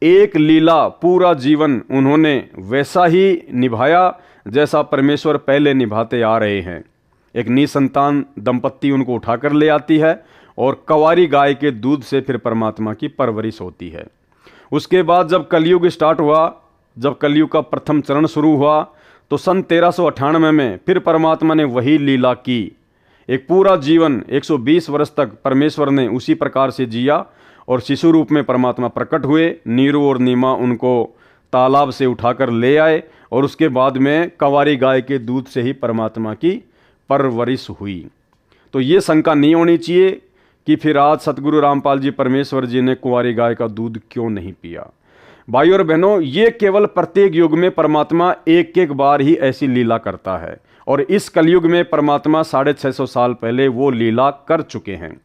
एक लीला, पूरा जीवन उन्होंने वैसा ही निभाया जैसा परमेश्वर पहले निभाते आ रहे हैं। एक निसंतान दंपत्ति उनको उठाकर ले आती है और कंवारी गाय के दूध से फिर परमात्मा की परवरिश होती है। उसके बाद जब कलयुग स्टार्ट हुआ, जब कलयुग का प्रथम चरण शुरू हुआ, तो सन 1398 में फिर परमात्मा ने वही लीला की। एक पूरा जीवन 120 वर्ष तक परमेश्वर ने उसी प्रकार से जिया और शिशु रूप में परमात्मा प्रकट हुए। नीरू और नीमा उनको तालाब से उठाकर ले आए और उसके बाद में कंवारी गाय के दूध से ही परमात्मा की परवरिश हुई। तो ये शंका नहीं होनी चाहिए कि फिर आज सतगुरु रामपाल जी परमेश्वर जी ने कुंवारी गाय का दूध क्यों नहीं पिया। भाई और बहनों, ये केवल प्रत्येक युग में परमात्मा एक एक बार ही ऐसी लीला करता है और इस कलयुग में परमात्मा 650 साल पहले वो लीला कर चुके हैं।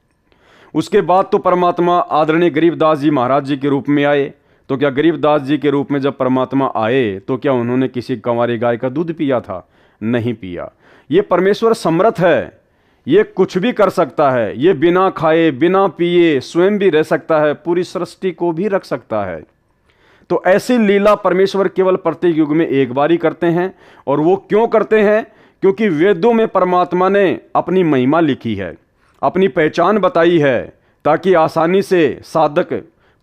उसके बाद तो परमात्मा आदरणीय गरीबदास जी महाराज जी के रूप में आए। तो क्या गरीबदास जी के रूप में जब परमात्मा आए तो क्या उन्होंने किसी कंवारी गाय का दूध पिया था? नहीं पिया। ये परमेश्वर समर्थ है, ये कुछ भी कर सकता है। ये बिना खाए बिना पिए स्वयं भी रह सकता है, पूरी सृष्टि को भी रख सकता है। तो ऐसी लीला परमेश्वर केवल प्रत्येक युग में एक बार ही करते हैं। और वो क्यों करते हैं? क्योंकि वेदों में परमात्मा ने अपनी महिमा लिखी है, अपनी पहचान बताई है, ताकि आसानी से साधक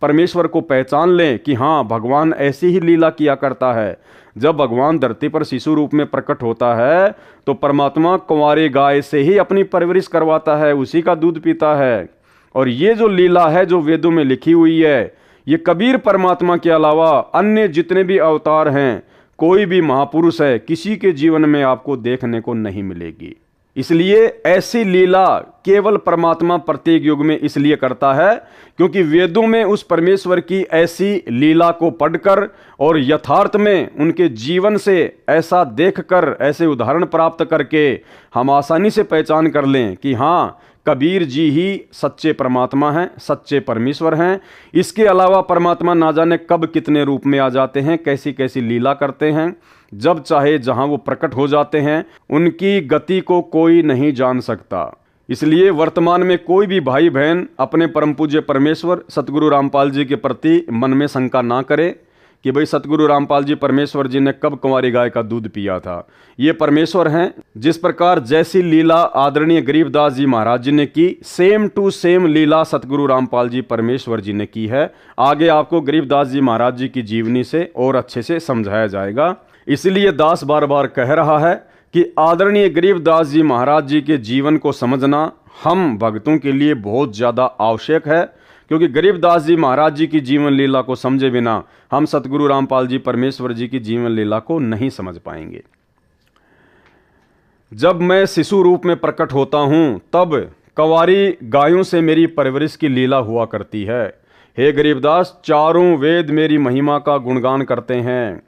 परमेश्वर को पहचान लें कि हाँ, भगवान ऐसी ही लीला किया करता है। जब भगवान धरती पर शिशु रूप में प्रकट होता है तो परमात्मा कुंवारी गाय से ही अपनी परवरिश करवाता है, उसी का दूध पीता है। और ये जो लीला है जो वेदों में लिखी हुई है, ये कबीर परमात्मा के अलावा अन्य जितने भी अवतार हैं, कोई भी महापुरुष है, किसी के जीवन में आपको देखने को नहीं मिलेगी। इसलिए ऐसी लीला केवल परमात्मा प्रत्येक युग में इसलिए करता है क्योंकि वेदों में उस परमेश्वर की ऐसी लीला को पढ़कर और यथार्थ में उनके जीवन से ऐसा देखकर, ऐसे उदाहरण प्राप्त करके हम आसानी से पहचान कर लें कि हाँ, कबीर जी ही सच्चे परमात्मा हैं, सच्चे परमेश्वर हैं। इसके अलावा परमात्मा ना जाने कब कितने रूप में आ जाते हैं, कैसी कैसी लीला करते हैं। जब चाहे जहां वो प्रकट हो जाते हैं, उनकी गति को कोई नहीं जान सकता। इसलिए वर्तमान में कोई भी भाई बहन अपने परम पूज्य परमेश्वर सतगुरु रामपाल जी के प्रति मन में शंका ना करे कि भाई सतगुरु रामपाल जी परमेश्वर जी ने कब कुंवारी गाय का दूध पिया था। ये परमेश्वर हैं। जिस प्रकार जैसी लीला आदरणीय गरीबदास जी महाराज जी ने की, सेम टू सेम लीला सतगुरु रामपाल जी परमेश्वर जी ने की है। आगे आपको गरीबदास जी महाराज जी की जीवनी से और अच्छे से समझाया जाएगा। इसलिए दास बार बार कह रहा है कि आदरणीय गरीबदास जी महाराज जी के जीवन को समझना हम भक्तों के लिए बहुत ज़्यादा आवश्यक है, क्योंकि गरीबदास जी महाराज जी की जीवन लीला को समझे बिना हम सतगुरु रामपाल जी परमेश्वर जी की जीवन लीला को नहीं समझ पाएंगे। जब मैं शिशु रूप में प्रकट होता हूं तब कंवारी गायों से मेरी परवरिश की लीला हुआ करती है। हे गरीबदास, चारों वेद मेरी महिमा का गुणगान करते हैं।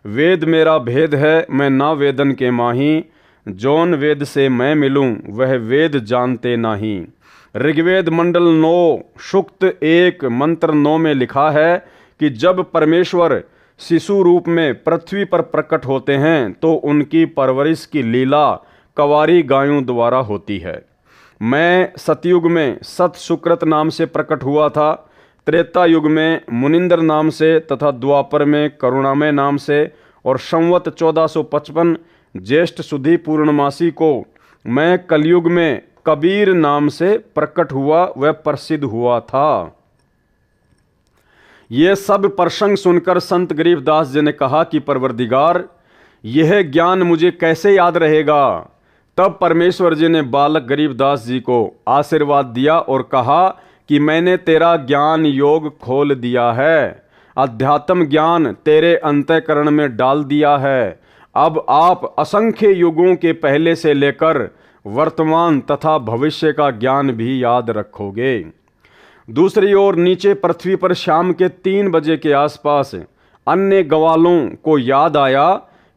वेद मेरा भेद है, मैं ना वेदन के माही, जौन वेद से मैं मिलूं वह वेद जानते नहीं। ऋग्वेद मंडल 9 सूक्त 1 मंत्र 9 में लिखा है कि जब परमेश्वर शिशु रूप में पृथ्वी पर प्रकट होते हैं तो उनकी परवरिश की लीला कंवारी गायों द्वारा होती है। मैं सतयुग में सत सुकृत नाम से प्रकट हुआ था, त्रेता युग में मुनिंदर नाम से तथा द्वापर में करुणामय नाम से, और संवत 1455 ज्येष्ठ सुधी पूर्णमासी को मैं कलयुग में कबीर नाम से प्रकट हुआ, वह प्रसिद्ध हुआ था। यह सब प्रसंग सुनकर संत गरीबदास जी ने कहा कि परवरदिगार, यह ज्ञान मुझे कैसे याद रहेगा। तब परमेश्वर जी ने बालक गरीबदास जी को आशीर्वाद दिया और कहा कि मैंने तेरा ज्ञान योग खोल दिया है, अध्यात्म ज्ञान तेरे अंतःकरण में डाल दिया है। अब आप असंख्य युगों के पहले से लेकर वर्तमान तथा भविष्य का ज्ञान भी याद रखोगे। दूसरी ओर नीचे पृथ्वी पर शाम के 3 बजे के आसपास अन्य ग्वालों को याद आया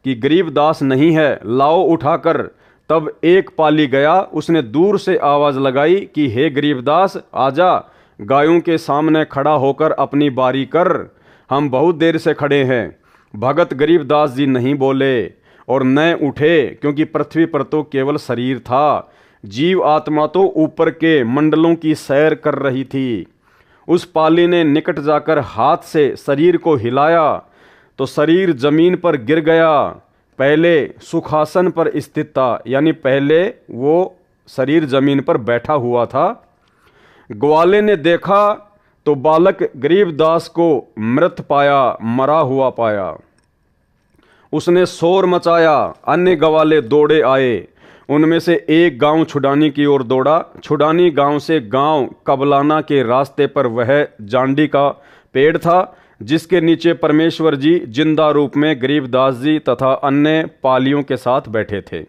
कि गरीबदास नहीं है, लाओ उठाकर। तब एक पाली गया, उसने दूर से आवाज लगाई कि हे गरीबदास आजा, गायों के सामने खड़ा होकर अपनी बारी कर। हम बहुत देर से खड़े हैं। भगत गरीबदास जी नहीं बोले और न उठे, क्योंकि पृथ्वी पर तो केवल शरीर था, जीव आत्मा तो ऊपर के मंडलों की सैर कर रही थी। उस पाली ने निकट जाकर हाथ से शरीर को हिलाया तो शरीर जमीन पर गिर गया। पहले सुखासन पर स्थित था, यानी पहले वो शरीर जमीन पर बैठा हुआ था। ग्वाले ने देखा तो बालक गरीबदास को मृत पाया, मरा हुआ पाया। उसने शोर मचाया, अन्य ग्वाले दौड़े आए। उनमें से एक गांव छुडानी की ओर दौड़ा। छुडानी गांव से गांव कबलाना के रास्ते पर वह जांडी का पेड़ था, जिसके नीचे परमेश्वर जी जिंदा रूप में गरीबदास जी तथा अन्य पालियों के साथ बैठे थे।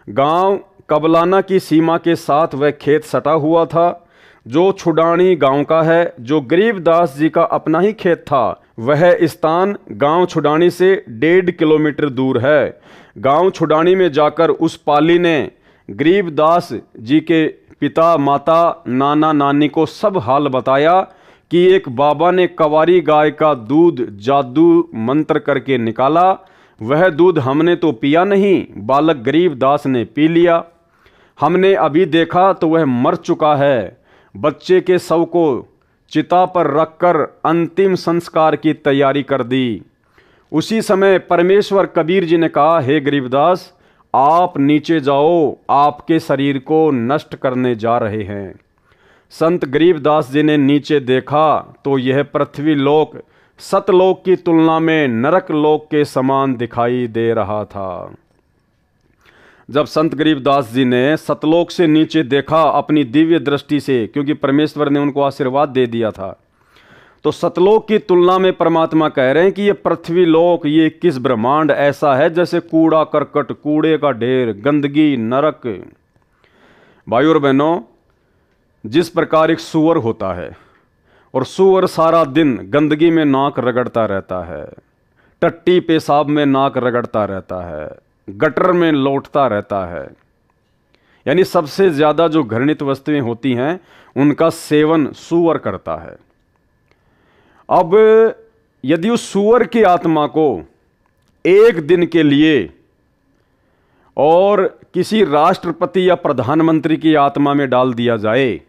गांव कबलाना की सीमा के साथ वह खेत सटा हुआ था जो छुडानी गांव का है, जो गरीबदास जी का अपना ही खेत था। वह स्थान गांव छुडानी से 1.5 किलोमीटर दूर है। गांव छुडानी में जाकर उस पाली ने गरीबदास जी के पिता, माता, नाना, नानी को सब हाल बताया कि एक बाबा ने कवारी गाय का दूध जादू मंत्र करके निकाला। वह दूध हमने तो पिया नहीं, बालक गरीबदास ने पी लिया। हमने अभी देखा तो वह मर चुका है। बच्चे के शव को चिता पर रखकर अंतिम संस्कार की तैयारी कर दी। उसी समय परमेश्वर कबीर जी ने कहा, हे गरीबदास, आप नीचे जाओ, आपके शरीर को नष्ट करने जा रहे हैं। संत गरीबदास जी ने नीचे देखा तो यह पृथ्वी लोक सतलोक की तुलना में नरक लोक के समान दिखाई दे रहा था। जब संत गरीबदास जी ने सतलोक से नीचे देखा अपनी दिव्य दृष्टि से, क्योंकि परमेश्वर ने उनको आशीर्वाद दे दिया था, तो सतलोक की तुलना में परमात्मा कह रहे हैं कि ये पृथ्वी लोक, ये 21 ब्रह्मांड ऐसा है जैसे कूड़ा करकट, कूड़े का ढेर, गंदगी, नरक। भाइयों और बहनों, जिस प्रकार एक सूअर होता है और सूअर सारा दिन गंदगी में नाक रगड़ता रहता है, टट्टी पेशाब में नाक रगड़ता रहता है, गटर में लौटता रहता है, यानी सबसे ज्यादा जो घृणित वस्तुएं होती हैं उनका सेवन सूअर करता है। अब यदि उस सूअर की आत्मा को एक दिन के लिए और किसी राष्ट्रपति या प्रधानमंत्री की आत्मा में डाल दिया जाए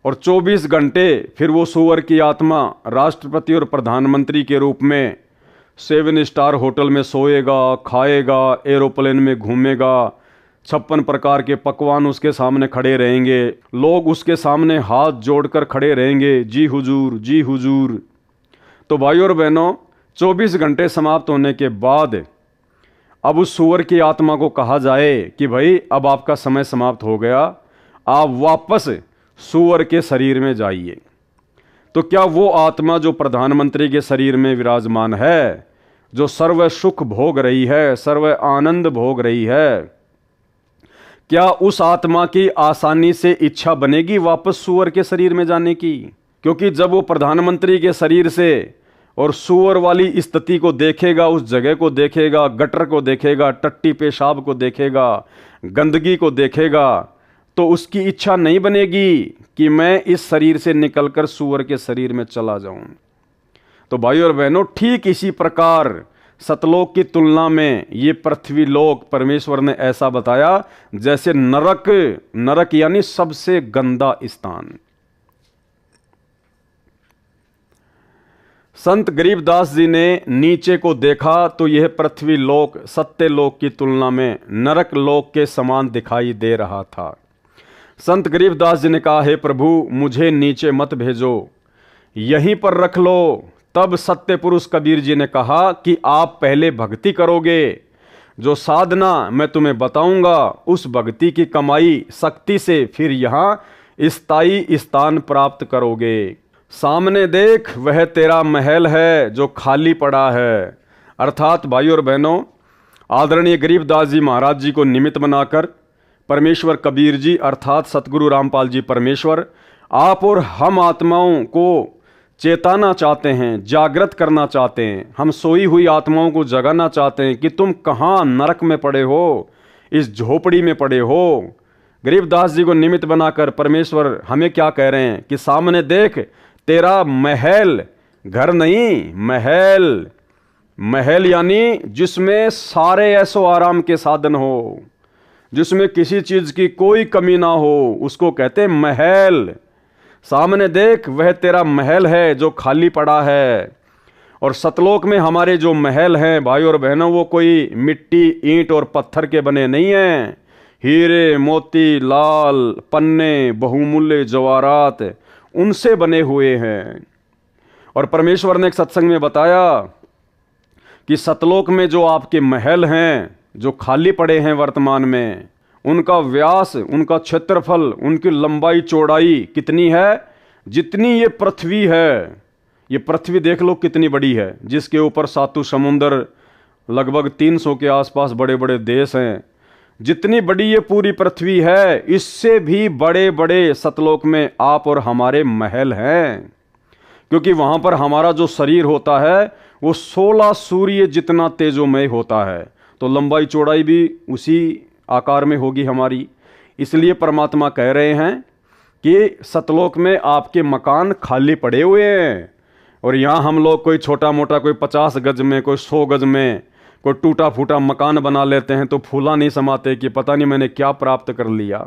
और 24 घंटे फिर वो सूअर की आत्मा राष्ट्रपति और प्रधानमंत्री के रूप में 7 स्टार होटल में सोएगा, खाएगा, एरोप्लेन में घूमेगा, 56 प्रकार के पकवान उसके सामने खड़े रहेंगे, लोग उसके सामने हाथ जोड़कर खड़े रहेंगे, जी हुजूर, जी हुजूर। तो भाइयों और बहनों, 24 घंटे समाप्त होने के बाद अब उस सूअर की आत्मा को कहा जाए कि भाई अब आपका समय समाप्त हो गया, आप वापस सूअर के शरीर में जाइए। तो क्या वो आत्मा जो प्रधानमंत्री के शरीर में विराजमान है, जो सर्व सुख भोग रही है, सर्व आनंद भोग रही है, क्या उस आत्मा की आसानी से इच्छा बनेगी वापस सूअर के शरीर में जाने की? क्योंकि जब वो प्रधानमंत्री के शरीर से और सूअर वाली स्थिति को देखेगा, उस जगह को देखेगा, गटर को देखेगा, टट्टी पेशाब को देखेगा, गंदगी को देखेगा, तो उसकी इच्छा नहीं बनेगी कि मैं इस शरीर से निकलकर सूअर के शरीर में चला जाऊं। तो भाइयों और बहनों, ठीक इसी प्रकार सतलोक की तुलना में ये पृथ्वी लोक परमेश्वर ने ऐसा बताया जैसे नरक, नरक यानी सबसे गंदा स्थान। संत गरीबदास जी ने नीचे को देखा तो यह पृथ्वी लोक सत्य लोक की तुलना में नरक लोक के समान दिखाई दे रहा था। संत गरीबदास जी ने कहा, हे प्रभु, मुझे नीचे मत भेजो, यहीं पर रख लो। तब सत्य पुरुष कबीर जी ने कहा कि आप पहले भक्ति करोगे, जो साधना मैं तुम्हें बताऊंगा, उस भक्ति की कमाई शक्ति से फिर यहाँ स्थायी स्थान प्राप्त करोगे। सामने देख, वह तेरा महल है जो खाली पड़ा है। अर्थात भाइयों और बहनों, आदरणीय गरीबदास जी महाराज जी को निमित्त बनाकर परमेश्वर कबीर जी अर्थात सतगुरु रामपाल जी परमेश्वर आप और हम आत्माओं को चेताना चाहते हैं, जागृत करना चाहते हैं। हम सोई हुई आत्माओं को जगाना चाहते हैं कि तुम कहाँ नरक में पड़े हो, इस झोपड़ी में पड़े हो। गरीबदास जी को निमित्त बनाकर परमेश्वर हमें क्या कह रहे हैं कि सामने देख, तेरा महल घर नहीं, महल। महल यानी जिसमें सारे ऐसो आराम के साधन हो, जिसमें किसी चीज की कोई कमी ना हो, उसको कहते हैं महल। सामने देख, वह तेरा महल है जो खाली पड़ा है। और सतलोक में हमारे जो महल हैं भाई और बहनों, वो कोई मिट्टी, ईंट और पत्थर के बने नहीं हैं। हीरे, मोती, लाल, पन्ने, बहुमूल्य जवाहरात, उनसे बने हुए हैं। और परमेश्वर ने एक सत्संग में बताया कि सतलोक में जो आपके महल हैं, जो खाली पड़े हैं वर्तमान में, उनका व्यास, उनका क्षेत्रफल, उनकी लंबाई चौड़ाई कितनी है? जितनी ये पृथ्वी है। ये पृथ्वी देख लो कितनी बड़ी है, जिसके ऊपर 7 समुंदर, लगभग 300 के आसपास बड़े बड़े देश हैं। जितनी बड़ी ये पूरी पृथ्वी है, इससे भी बड़े बड़े सतलोक में आप और हमारे महल हैं। क्योंकि वहां पर हमारा जो शरीर होता है वो 16 सूर्य जितना तेजोमय होता है, तो लंबाई चौड़ाई भी उसी आकार में होगी हमारी। इसलिए परमात्मा कह रहे हैं कि सतलोक में आपके मकान खाली पड़े हुए हैं। और यहाँ हम लोग कोई छोटा मोटा, कोई 50 गज में, कोई 100 गज में, कोई टूटा फूटा मकान बना लेते हैं, तो फूला नहीं समाते कि पता नहीं मैंने क्या प्राप्त कर लिया।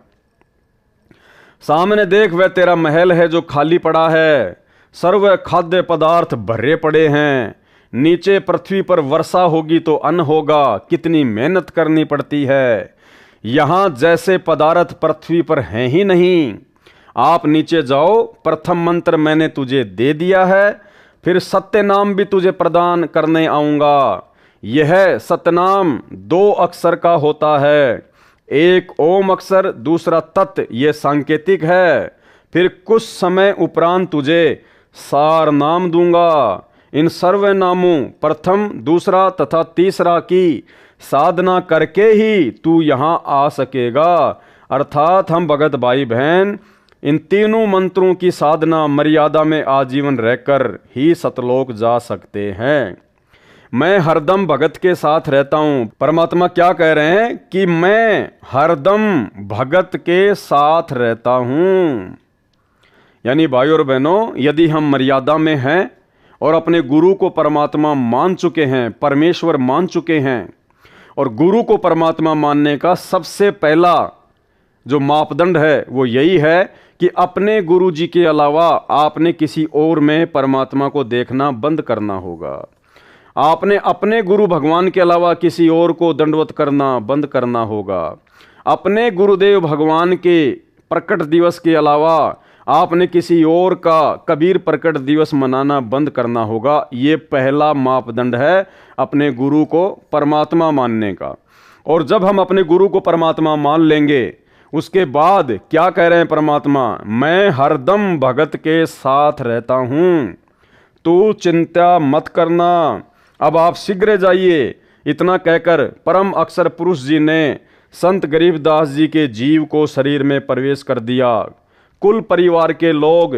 सामने देख, वह तेरा महल है जो खाली पड़ा है। सर्व खाद्य पदार्थ भरे पड़े हैं। नीचे पृथ्वी पर वर्षा होगी तो अन्न होगा। कितनी मेहनत करनी पड़ती है। यहाँ जैसे पदार्थ पृथ्वी पर हैं ही नहीं। आप नीचे जाओ, प्रथम मंत्र मैंने तुझे दे दिया है, फिर सत्य नाम भी तुझे प्रदान करने आऊंगा। यह सतनाम 2 अक्षर का होता है, एक ओम अक्षर, दूसरा तत्, ये सांकेतिक है। फिर कुछ समय उपरांत तुझे सार नाम दूंगा। इन सर्व नामों प्रथम, दूसरा तथा तीसरा की साधना करके ही तू यहाँ आ सकेगा। अर्थात हम भगत भाई बहन इन तीनों मंत्रों की साधना मर्यादा में आजीवन रहकर ही सतलोक जा सकते हैं। मैं हरदम भगत के साथ रहता हूं। परमात्मा क्या कह रहे हैं कि मैं हरदम भगत के साथ रहता हूं। यानी भाई और बहनों, यदि हम मर्यादा में हैं और अपने गुरु को परमात्मा मान चुके हैं, परमेश्वर मान चुके हैं, और गुरु को परमात्मा मानने का सबसे पहला जो मापदंड है वो यही है कि अपने गुरु जी के अलावा आपने किसी और में परमात्मा को देखना बंद करना होगा। आपने अपने गुरु भगवान के अलावा किसी और को दंडवत करना बंद करना होगा। अपने गुरुदेव भगवान के प्रकट दिवस के अलावा आपने किसी और का कबीर प्रकट दिवस मनाना बंद करना होगा। ये पहला मापदंड है अपने गुरु को परमात्मा मानने का। और जब हम अपने गुरु को परमात्मा मान लेंगे, उसके बाद क्या कह रहे हैं परमात्मा? मैं हरदम भगत के साथ रहता हूं, तू चिंता मत करना, अब आप शीघ्र जाइए। इतना कहकर परम अक्षर पुरुष जी ने संत गरीबदास जी के जीव को शरीर में प्रवेश कर दिया। कुल परिवार के लोग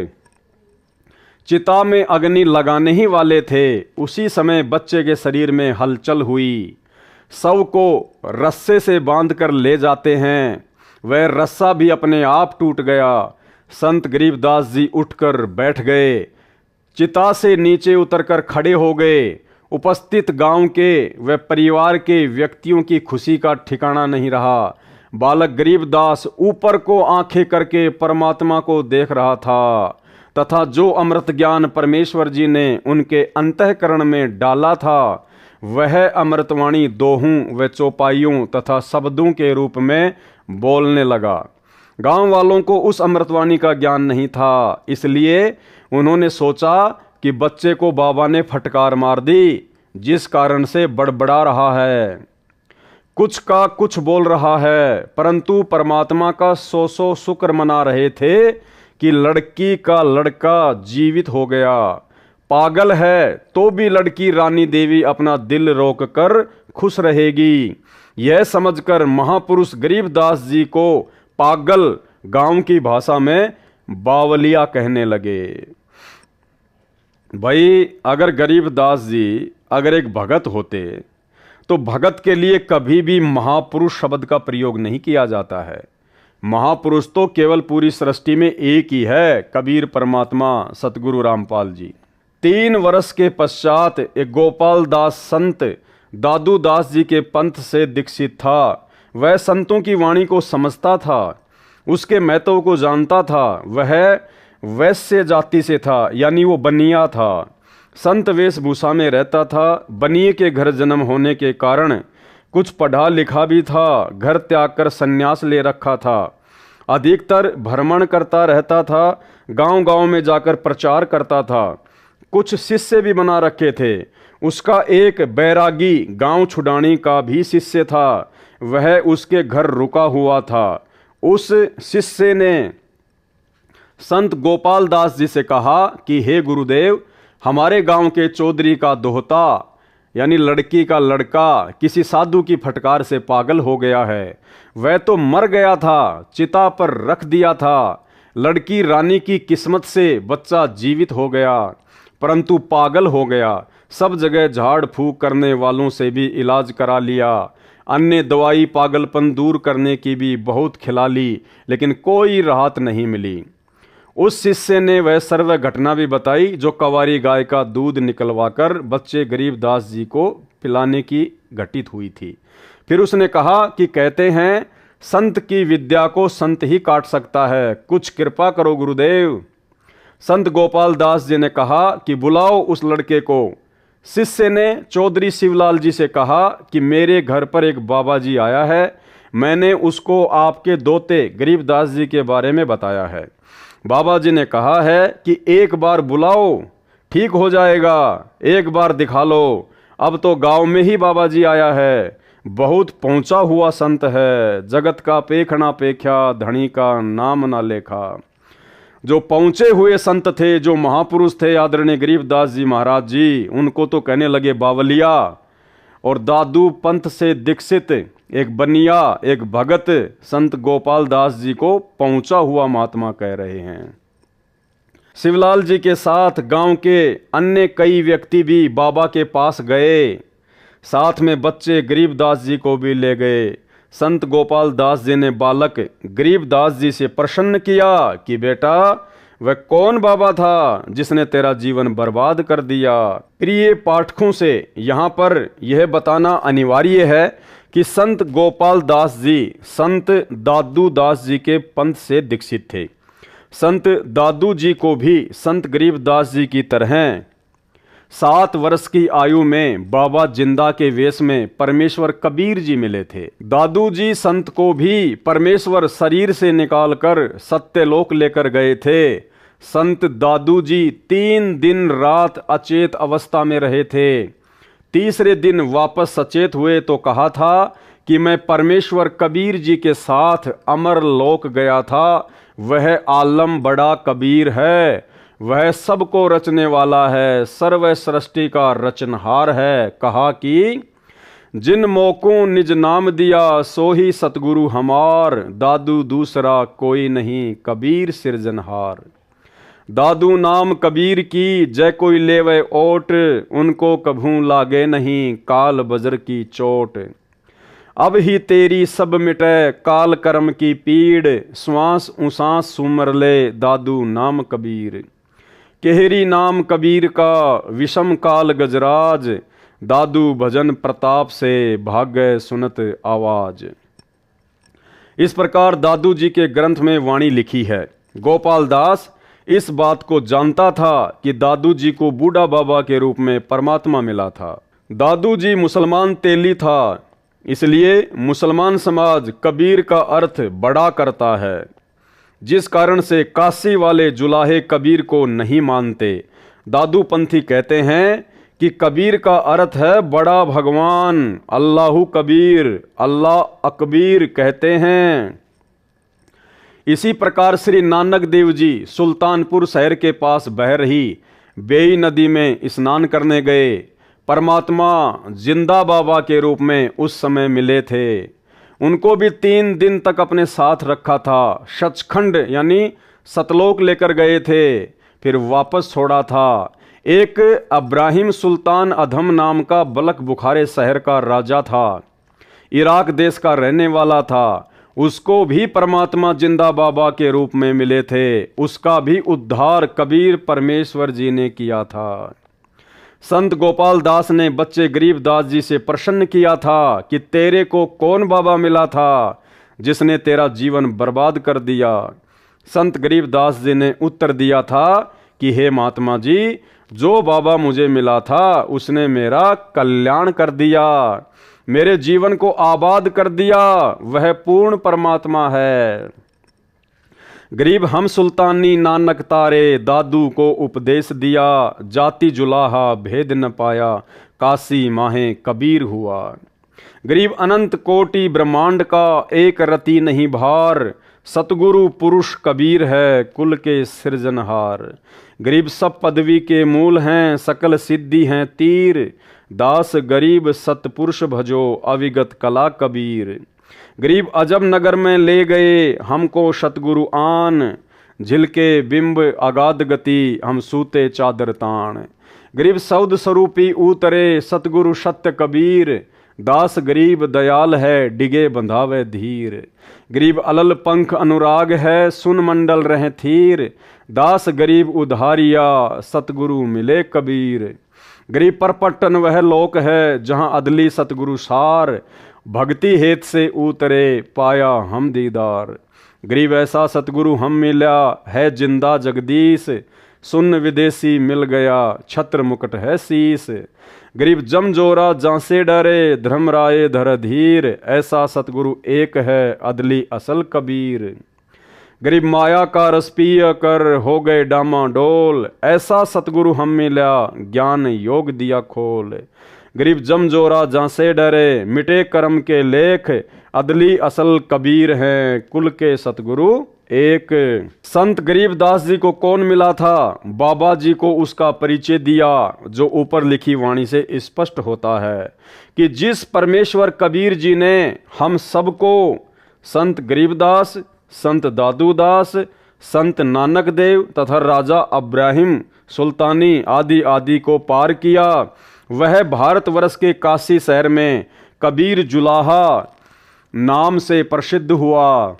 चिता में अग्नि लगाने ही वाले थे। उसी समय बच्चे के शरीर में हलचल हुई। शव को रस्से से बांधकर ले जाते हैं, वह रस्सा भी अपने आप टूट गया। संत गरीबदास जी उठकर बैठ गए, चिता से नीचे उतरकर खड़े हो गए। उपस्थित गांव के व परिवार के व्यक्तियों की खुशी का ठिकाना नहीं रहा। बालक गरीबदास ऊपर को आंखें करके परमात्मा को देख रहा था, तथा जो अमृत ज्ञान परमेश्वर जी ने उनके अंतःकरण में डाला था, वह अमृतवाणी दोहों व चौपाइयों तथा शब्दों के रूप में बोलने लगा। गांव वालों को उस अमृतवाणी का ज्ञान नहीं था, इसलिए उन्होंने सोचा कि बच्चे को बाबा ने फटकार मार दी, जिस कारण से बड़बड़ा रहा है, कुछ का कुछ बोल रहा है। परंतु परमात्मा का सौ शुक्र मना रहे थे कि लड़की का लड़का जीवित हो गया। पागल है तो भी लड़की रानी देवी अपना दिल रोक कर खुश रहेगी। यह समझकर महापुरुष गरीबदास जी को पागल गांव की भाषा में बावलिया कहने लगे। भाई, अगर गरीबदास जी अगर एक भगत होते तो भगत के लिए कभी भी महापुरुष शब्द का प्रयोग नहीं किया जाता है। महापुरुष तो केवल पूरी सृष्टि में एक ही है, कबीर परमात्मा सतगुरु रामपाल जी। 3 वर्ष के पश्चात एक गोपाल दास संत दादू दास जी के पंथ से दीक्षित था। वह संतों की वाणी को समझता था, उसके महत्व को जानता था। वह वैश्य जाति से था, यानी वो बनिया था। संत वेशभूषा में रहता था। बनिए के घर जन्म होने के कारण कुछ पढ़ा लिखा भी था। घर त्याग कर संन्यास ले रखा था। अधिकतर भ्रमण करता रहता था, गांव-गांव में जाकर प्रचार करता था। कुछ शिष्य भी बना रखे थे। उसका एक बैरागी गांव छुड़ानी का भी शिष्य था, वह उसके घर रुका हुआ था। उस शिष्य ने संत गोपाल दास जी से कहा कि हे गुरुदेव, हमारे गांव के चौधरी का दोहता यानी लड़की का लड़का किसी साधु की फटकार से पागल हो गया है। वह तो मर गया था, चिता पर रख दिया था। लड़की रानी की किस्मत से बच्चा जीवित हो गया, परंतु पागल हो गया। सब जगह झाड़ फूक करने वालों से भी इलाज करा लिया। अन्य दवाई पागलपन दूर करने की भी बहुत खिला ली, लेकिन कोई राहत नहीं मिली। उस शिष्य ने वह सर्व घटना भी बताई जो कवारी गाय का दूध निकलवाकर बच्चे गरीब दास जी को पिलाने की घटित हुई थी। फिर उसने कहा कि कहते हैं संत की विद्या को संत ही काट सकता है, कुछ कृपा करो गुरुदेव। संत गोपाल दास जी ने कहा कि बुलाओ उस लड़के को। शिष्य ने चौधरी शिवलाल जी से कहा कि मेरे घर पर एक बाबा जी आया है, मैंने उसको आपके दोते गरीबदास जी के बारे में बताया है। बाबा जी ने कहा है कि एक बार बुलाओ, ठीक हो जाएगा, एक बार दिखा लो। अब तो गांव में ही बाबा जी आया है, बहुत पहुंचा हुआ संत है, जगत का पेखना पेख्या, धनी का नाम ना लेखा। जो पहुंचे हुए संत थे, जो महापुरुष थे आदरणीय गरीबदास जी महाराज जी, उनको तो कहने लगे बावलिया। और दादू पंथ से दीक्षित एक बनिया, एक भगत संत गोपाल दास जी को पहुंचा हुआ महात्मा कह रहे हैं। शिवलाल जी के साथ गांव के अन्य कई व्यक्ति भी बाबा के पास गए, साथ में बच्चे गरीबदास जी को भी ले गए। संत गोपाल दास जी ने बालक गरीबदास जी से प्रश्न किया कि बेटा, वह कौन बाबा था जिसने तेरा जीवन बर्बाद कर दिया। प्रिय पाठकों से यहाँ पर यह बताना अनिवार्य है कि संत गोपाल दास जी संत दादू दास जी के पंथ से दीक्षित थे। संत दादू जी को भी संत गरीबदास जी की तरह 7 वर्ष की आयु में बाबा जिंदा के वेश में परमेश्वर कबीर जी मिले थे। दादू जी संत को भी परमेश्वर शरीर से निकालकर सत्यलोक लेकर गए थे। संत दादू जी 3 दिन रात अचेत अवस्था में रहे थे। तीसरे दिन वापस सचेत हुए तो कहा था कि मैं परमेश्वर कबीर जी के साथ अमर लोक गया था। वह आलम बड़ा कबीर है, वह सबको रचने वाला है, सर्व सृष्टि का रचनहार है। कहा कि जिन मौकों निज नाम दिया, सो ही सतगुरु हमार, दादू दूसरा कोई नहीं, कबीर सिरजनहार। दादू नाम कबीर की, जय कोई लेवे ओट, उनको कभू लागे नहीं, काल बजर की चोट। अब ही तेरी सब मिटे, काल कर्म की पीड़, श्वास उसास सुमर ले, दादू नाम कबीर। केहरी नाम कबीर का, विषम काल गजराज, दादू भजन प्रताप से, भाग गए सुनत आवाज। इस प्रकार दादू जी के ग्रंथ में वाणी लिखी है। गोपाल दास इस बात को जानता था कि दादू जी को बूढ़ा बाबा के रूप में परमात्मा मिला था। दादू जी मुसलमान तेली था, इसलिए मुसलमान समाज कबीर का अर्थ बड़ा करता है, जिस कारण से काशी वाले जुलाहे कबीर को नहीं मानते। दादू पंथी कहते हैं कि कबीर का अर्थ है बड़ा भगवान, अल्लाहु कबीर, अल्लाह अकबीर कहते हैं। इसी प्रकार श्री नानक देव जी सुल्तानपुर शहर के पास बह रही बेई नदी में स्नान करने गए। परमात्मा जिंदा बाबा के रूप में उस समय मिले थे। उनको भी 3 दिन तक अपने साथ रखा था। सचखंड यानी सतलोक लेकर गए थे, फिर वापस छोड़ा था। एक अब्राहिम सुल्तान अधम नाम का बलक बुखारे शहर का राजा था, इराक देश का रहने वाला था। उसको भी परमात्मा जिंदा बाबा के रूप में मिले थे, उसका भी उद्धार कबीर परमेश्वर जी ने किया था। संत गोपाल दास ने बच्चे गरीबदास जी से प्रश्न किया था कि तेरे को कौन बाबा मिला था जिसने तेरा जीवन बर्बाद कर दिया। संत गरीबदास जी ने उत्तर दिया था कि हे महात्मा जी, जो बाबा मुझे मिला था उसने मेरा कल्याण कर दिया, मेरे जीवन को आबाद कर दिया, वह पूर्ण परमात्मा है। गरीब हम सुल्तानी नानक तारे, दादू को उपदेश दिया, जाति जुलाहा भेद न पाया, काशी माहे कबीर हुआ। गरीब अनंत कोटि ब्रह्मांड का एक रति नहीं भार, सतगुरु पुरुष कबीर है कुल के सृजनहार। गरीब सब पदवी के मूल हैं, सकल सिद्धि हैं तीर, दास गरीब सतपुरुष भजो अविगत कला कबीर। गरीब अजब नगर में ले गए हमको सतगुरु आन, झिलके बिंब अगाध गति हम सूते चादर तान। गरीब सौद स्वरूपी उतरे सतगुरु सत्य कबीर, दास गरीब दयाल है डिगे बंधावे धीर। गरीब अलल पंख अनुराग है सुन मंडल रहे थीर, दास गरीब उधारिया सतगुरु मिले कबीर। गरीब परपटन वह लोक है जहाँ अदली सतगुरु सार, भक्ति हेत से उतरे पाया हम दीदार। गरीब ऐसा सतगुरु हम मिला है जिंदा जगदीश, सुन विदेशी मिल गया छत्र मुकुट है शीस। गरीब जमजोरा जांसे डरे धर्मराय धर धीर, ऐसा सतगुरु एक है अदली असल कबीर। गरीब माया का रस पिय कर हो गए डामाडोल, ऐसा सतगुरु हम मिला ज्ञान योग दिया खोल। गरीब जमजोरा जांसे डरे मिटे कर्म के लेख, अदली असल कबीर हैं कुल के सतगुरु एक। संत गरीबदास जी को कौन मिला था? बाबा जी को उसका परिचय दिया, जो ऊपर लिखी वाणी से स्पष्ट होता है कि जिस परमेश्वर कबीर जी ने हम सबको संत गरीबदास, संत दादूदास, संत नानक देव तथा राजा अब्राहिम सुल्तानी आदि आदि को पार किया, वह भारतवर्ष के काशी शहर में कबीर जुलाहा नाम से प्रसिद्ध हुआ।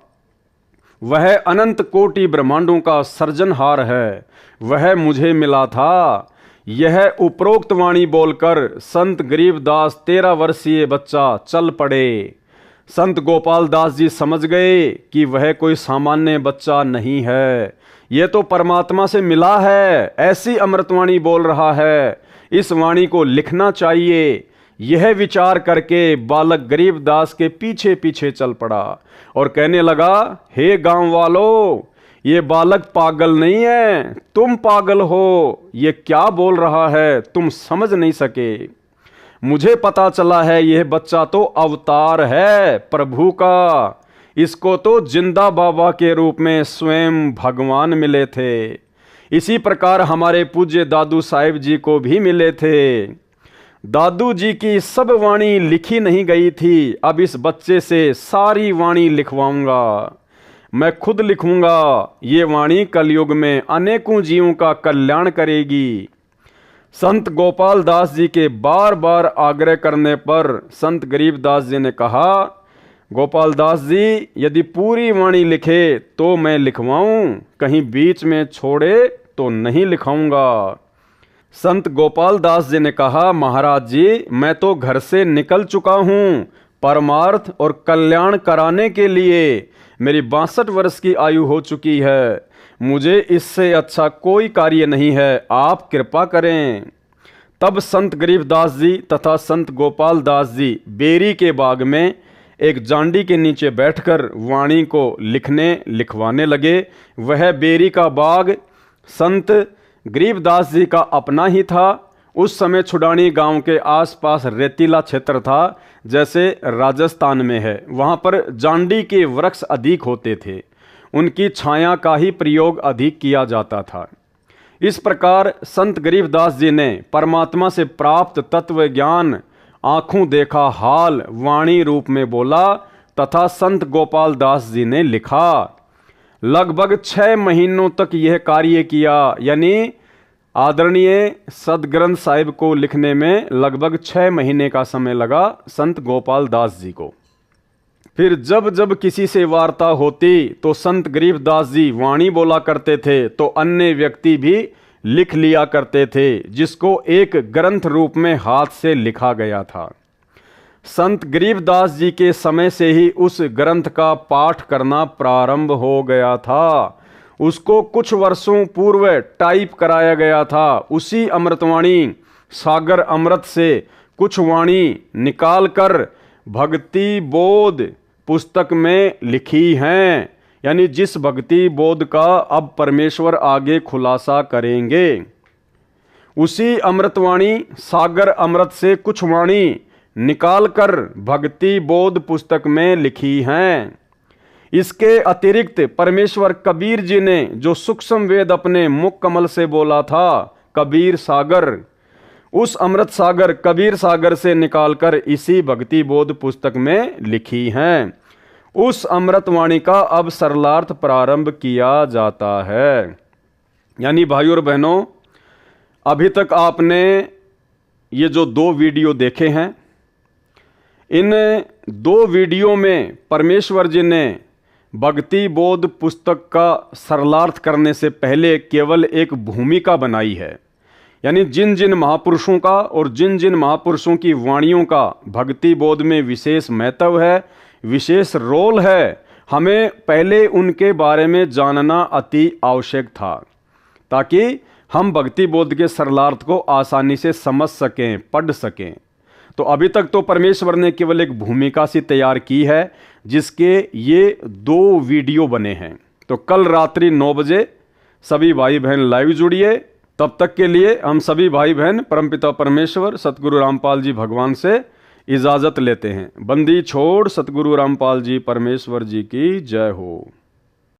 वह अनंत कोटि ब्रह्मांडों का सृजनहार है, वह मुझे मिला था। यह उपरोक्त वाणी बोलकर संत गरीबदास 13 वर्षीय बच्चा चल पड़े। संत गोपाल दास जी समझ गए कि वह कोई सामान्य बच्चा नहीं है, यह तो परमात्मा से मिला है, ऐसी अमृतवाणी बोल रहा है, इस वाणी को लिखना चाहिए। यह विचार करके बालक गरीबदास के पीछे पीछे चल पड़ा और कहने लगा, हे गांव वालों, ये बालक पागल नहीं है, तुम पागल हो। ये क्या बोल रहा है, तुम समझ नहीं सके। मुझे पता चला है यह बच्चा तो अवतार है प्रभु का, इसको तो जिंदा बाबा के रूप में स्वयं भगवान मिले थे। इसी प्रकार हमारे पूज्य दादू साहिब जी को भी मिले थे। दादू जी की सब वाणी लिखी नहीं गई थी, अब इस बच्चे से सारी वाणी लिखवाऊंगा, मैं खुद लिखूंगा। ये वाणी कलयुग में अनेकों जीवों का कल्याण करेगी। संत गोपाल दास जी के बार बार आग्रह करने पर संत गरीबदास जी ने कहा, गोपाल दास जी यदि पूरी वाणी लिखे तो मैं लिखवाऊं, कहीं बीच में छोड़े तो नहीं लिखाऊंगा। संत गोपाल दास जी ने कहा, महाराज जी मैं तो घर से निकल चुका हूं परमार्थ और कल्याण कराने के लिए। मेरी 62 वर्ष की आयु हो चुकी है, मुझे इससे अच्छा कोई कार्य नहीं है, आप कृपा करें। तब संत गरीबदास जी तथा संत गोपाल दास जी बेरी के बाग में एक जांडी के नीचे बैठकर वाणी को लिखवाने लगे। वह बेरी का बाग संत गरीबदास जी का अपना ही था। उस समय छुडानी गांव के आसपास रेतीला क्षेत्र था, जैसे राजस्थान में है। वहां पर जांडी के वृक्ष अधिक होते थे, उनकी छाया का ही प्रयोग अधिक किया जाता था। इस प्रकार संत गरीबदास जी ने परमात्मा से प्राप्त तत्व ज्ञान आंखों देखा हाल वाणी रूप में बोला तथा संत गोपाल दास जी ने लिखा। लगभग 6 महीनों तक यह कार्य किया, यानी आदरणीय सदग्रंथ साहिब को लिखने में लगभग 6 महीने का समय लगा संत गोपाल दास जी को। फिर जब जब किसी से वार्ता होती तो संत गरीबदास जी वाणी बोला करते थे, तो अन्य व्यक्ति भी लिख लिया करते थे, जिसको एक ग्रंथ रूप में हाथ से लिखा गया था। संत गरीबदास जी के समय से ही उस ग्रंथ का पाठ करना प्रारंभ हो गया था। उसको कुछ वर्षों पूर्व टाइप कराया गया था। उसी अमृतवाणी सागर अमृत से कुछ वाणी निकालकर भक्ति बोध पुस्तक में लिखी हैं। यानी जिस भक्ति बोध का अब परमेश्वर आगे खुलासा करेंगे, उसी अमृतवाणी सागर अमृत से कुछ वाणी निकालकर भक्ति बोध पुस्तक में लिखी हैं। इसके अतिरिक्त परमेश्वर कबीर जी ने जो सूक्ष्म वेद अपने मुख कमल से बोला था, कबीर सागर, उस अमृत सागर कबीर सागर से निकालकर इसी भक्ति बोध पुस्तक में लिखी हैं। उस अमृतवाणी का अब सरलार्थ प्रारंभ किया जाता है। यानी भाइयों और बहनों, अभी तक आपने ये जो 2 वीडियो देखे हैं, इन 2 वीडियो में परमेश्वर जी ने भक्ति बोध पुस्तक का सरलार्थ करने से पहले केवल एक भूमिका बनाई है। यानी जिन जिन महापुरुषों का और जिन जिन महापुरुषों की वाणियों का भक्ति बोध में विशेष महत्व है, विशेष रोल है, हमें पहले उनके बारे में जानना अति आवश्यक था, ताकि हम भक्ति बोध के सरलार्थ को आसानी से समझ सकें, पढ़ सकें। तो अभी तक तो परमेश्वर ने केवल एक भूमिका सी तैयार की है, जिसके ये 2 वीडियो बने हैं। तो कल रात्रि 9 बजे सभी भाई बहन लाइव जुड़िए। तब तक के लिए हम सभी भाई बहन परमपिता परमेश्वर सतगुरु रामपाल जी भगवान से इजाज़त लेते हैं। बंदी छोड़ सतगुरु रामपाल जी परमेश्वर जी की जय हो।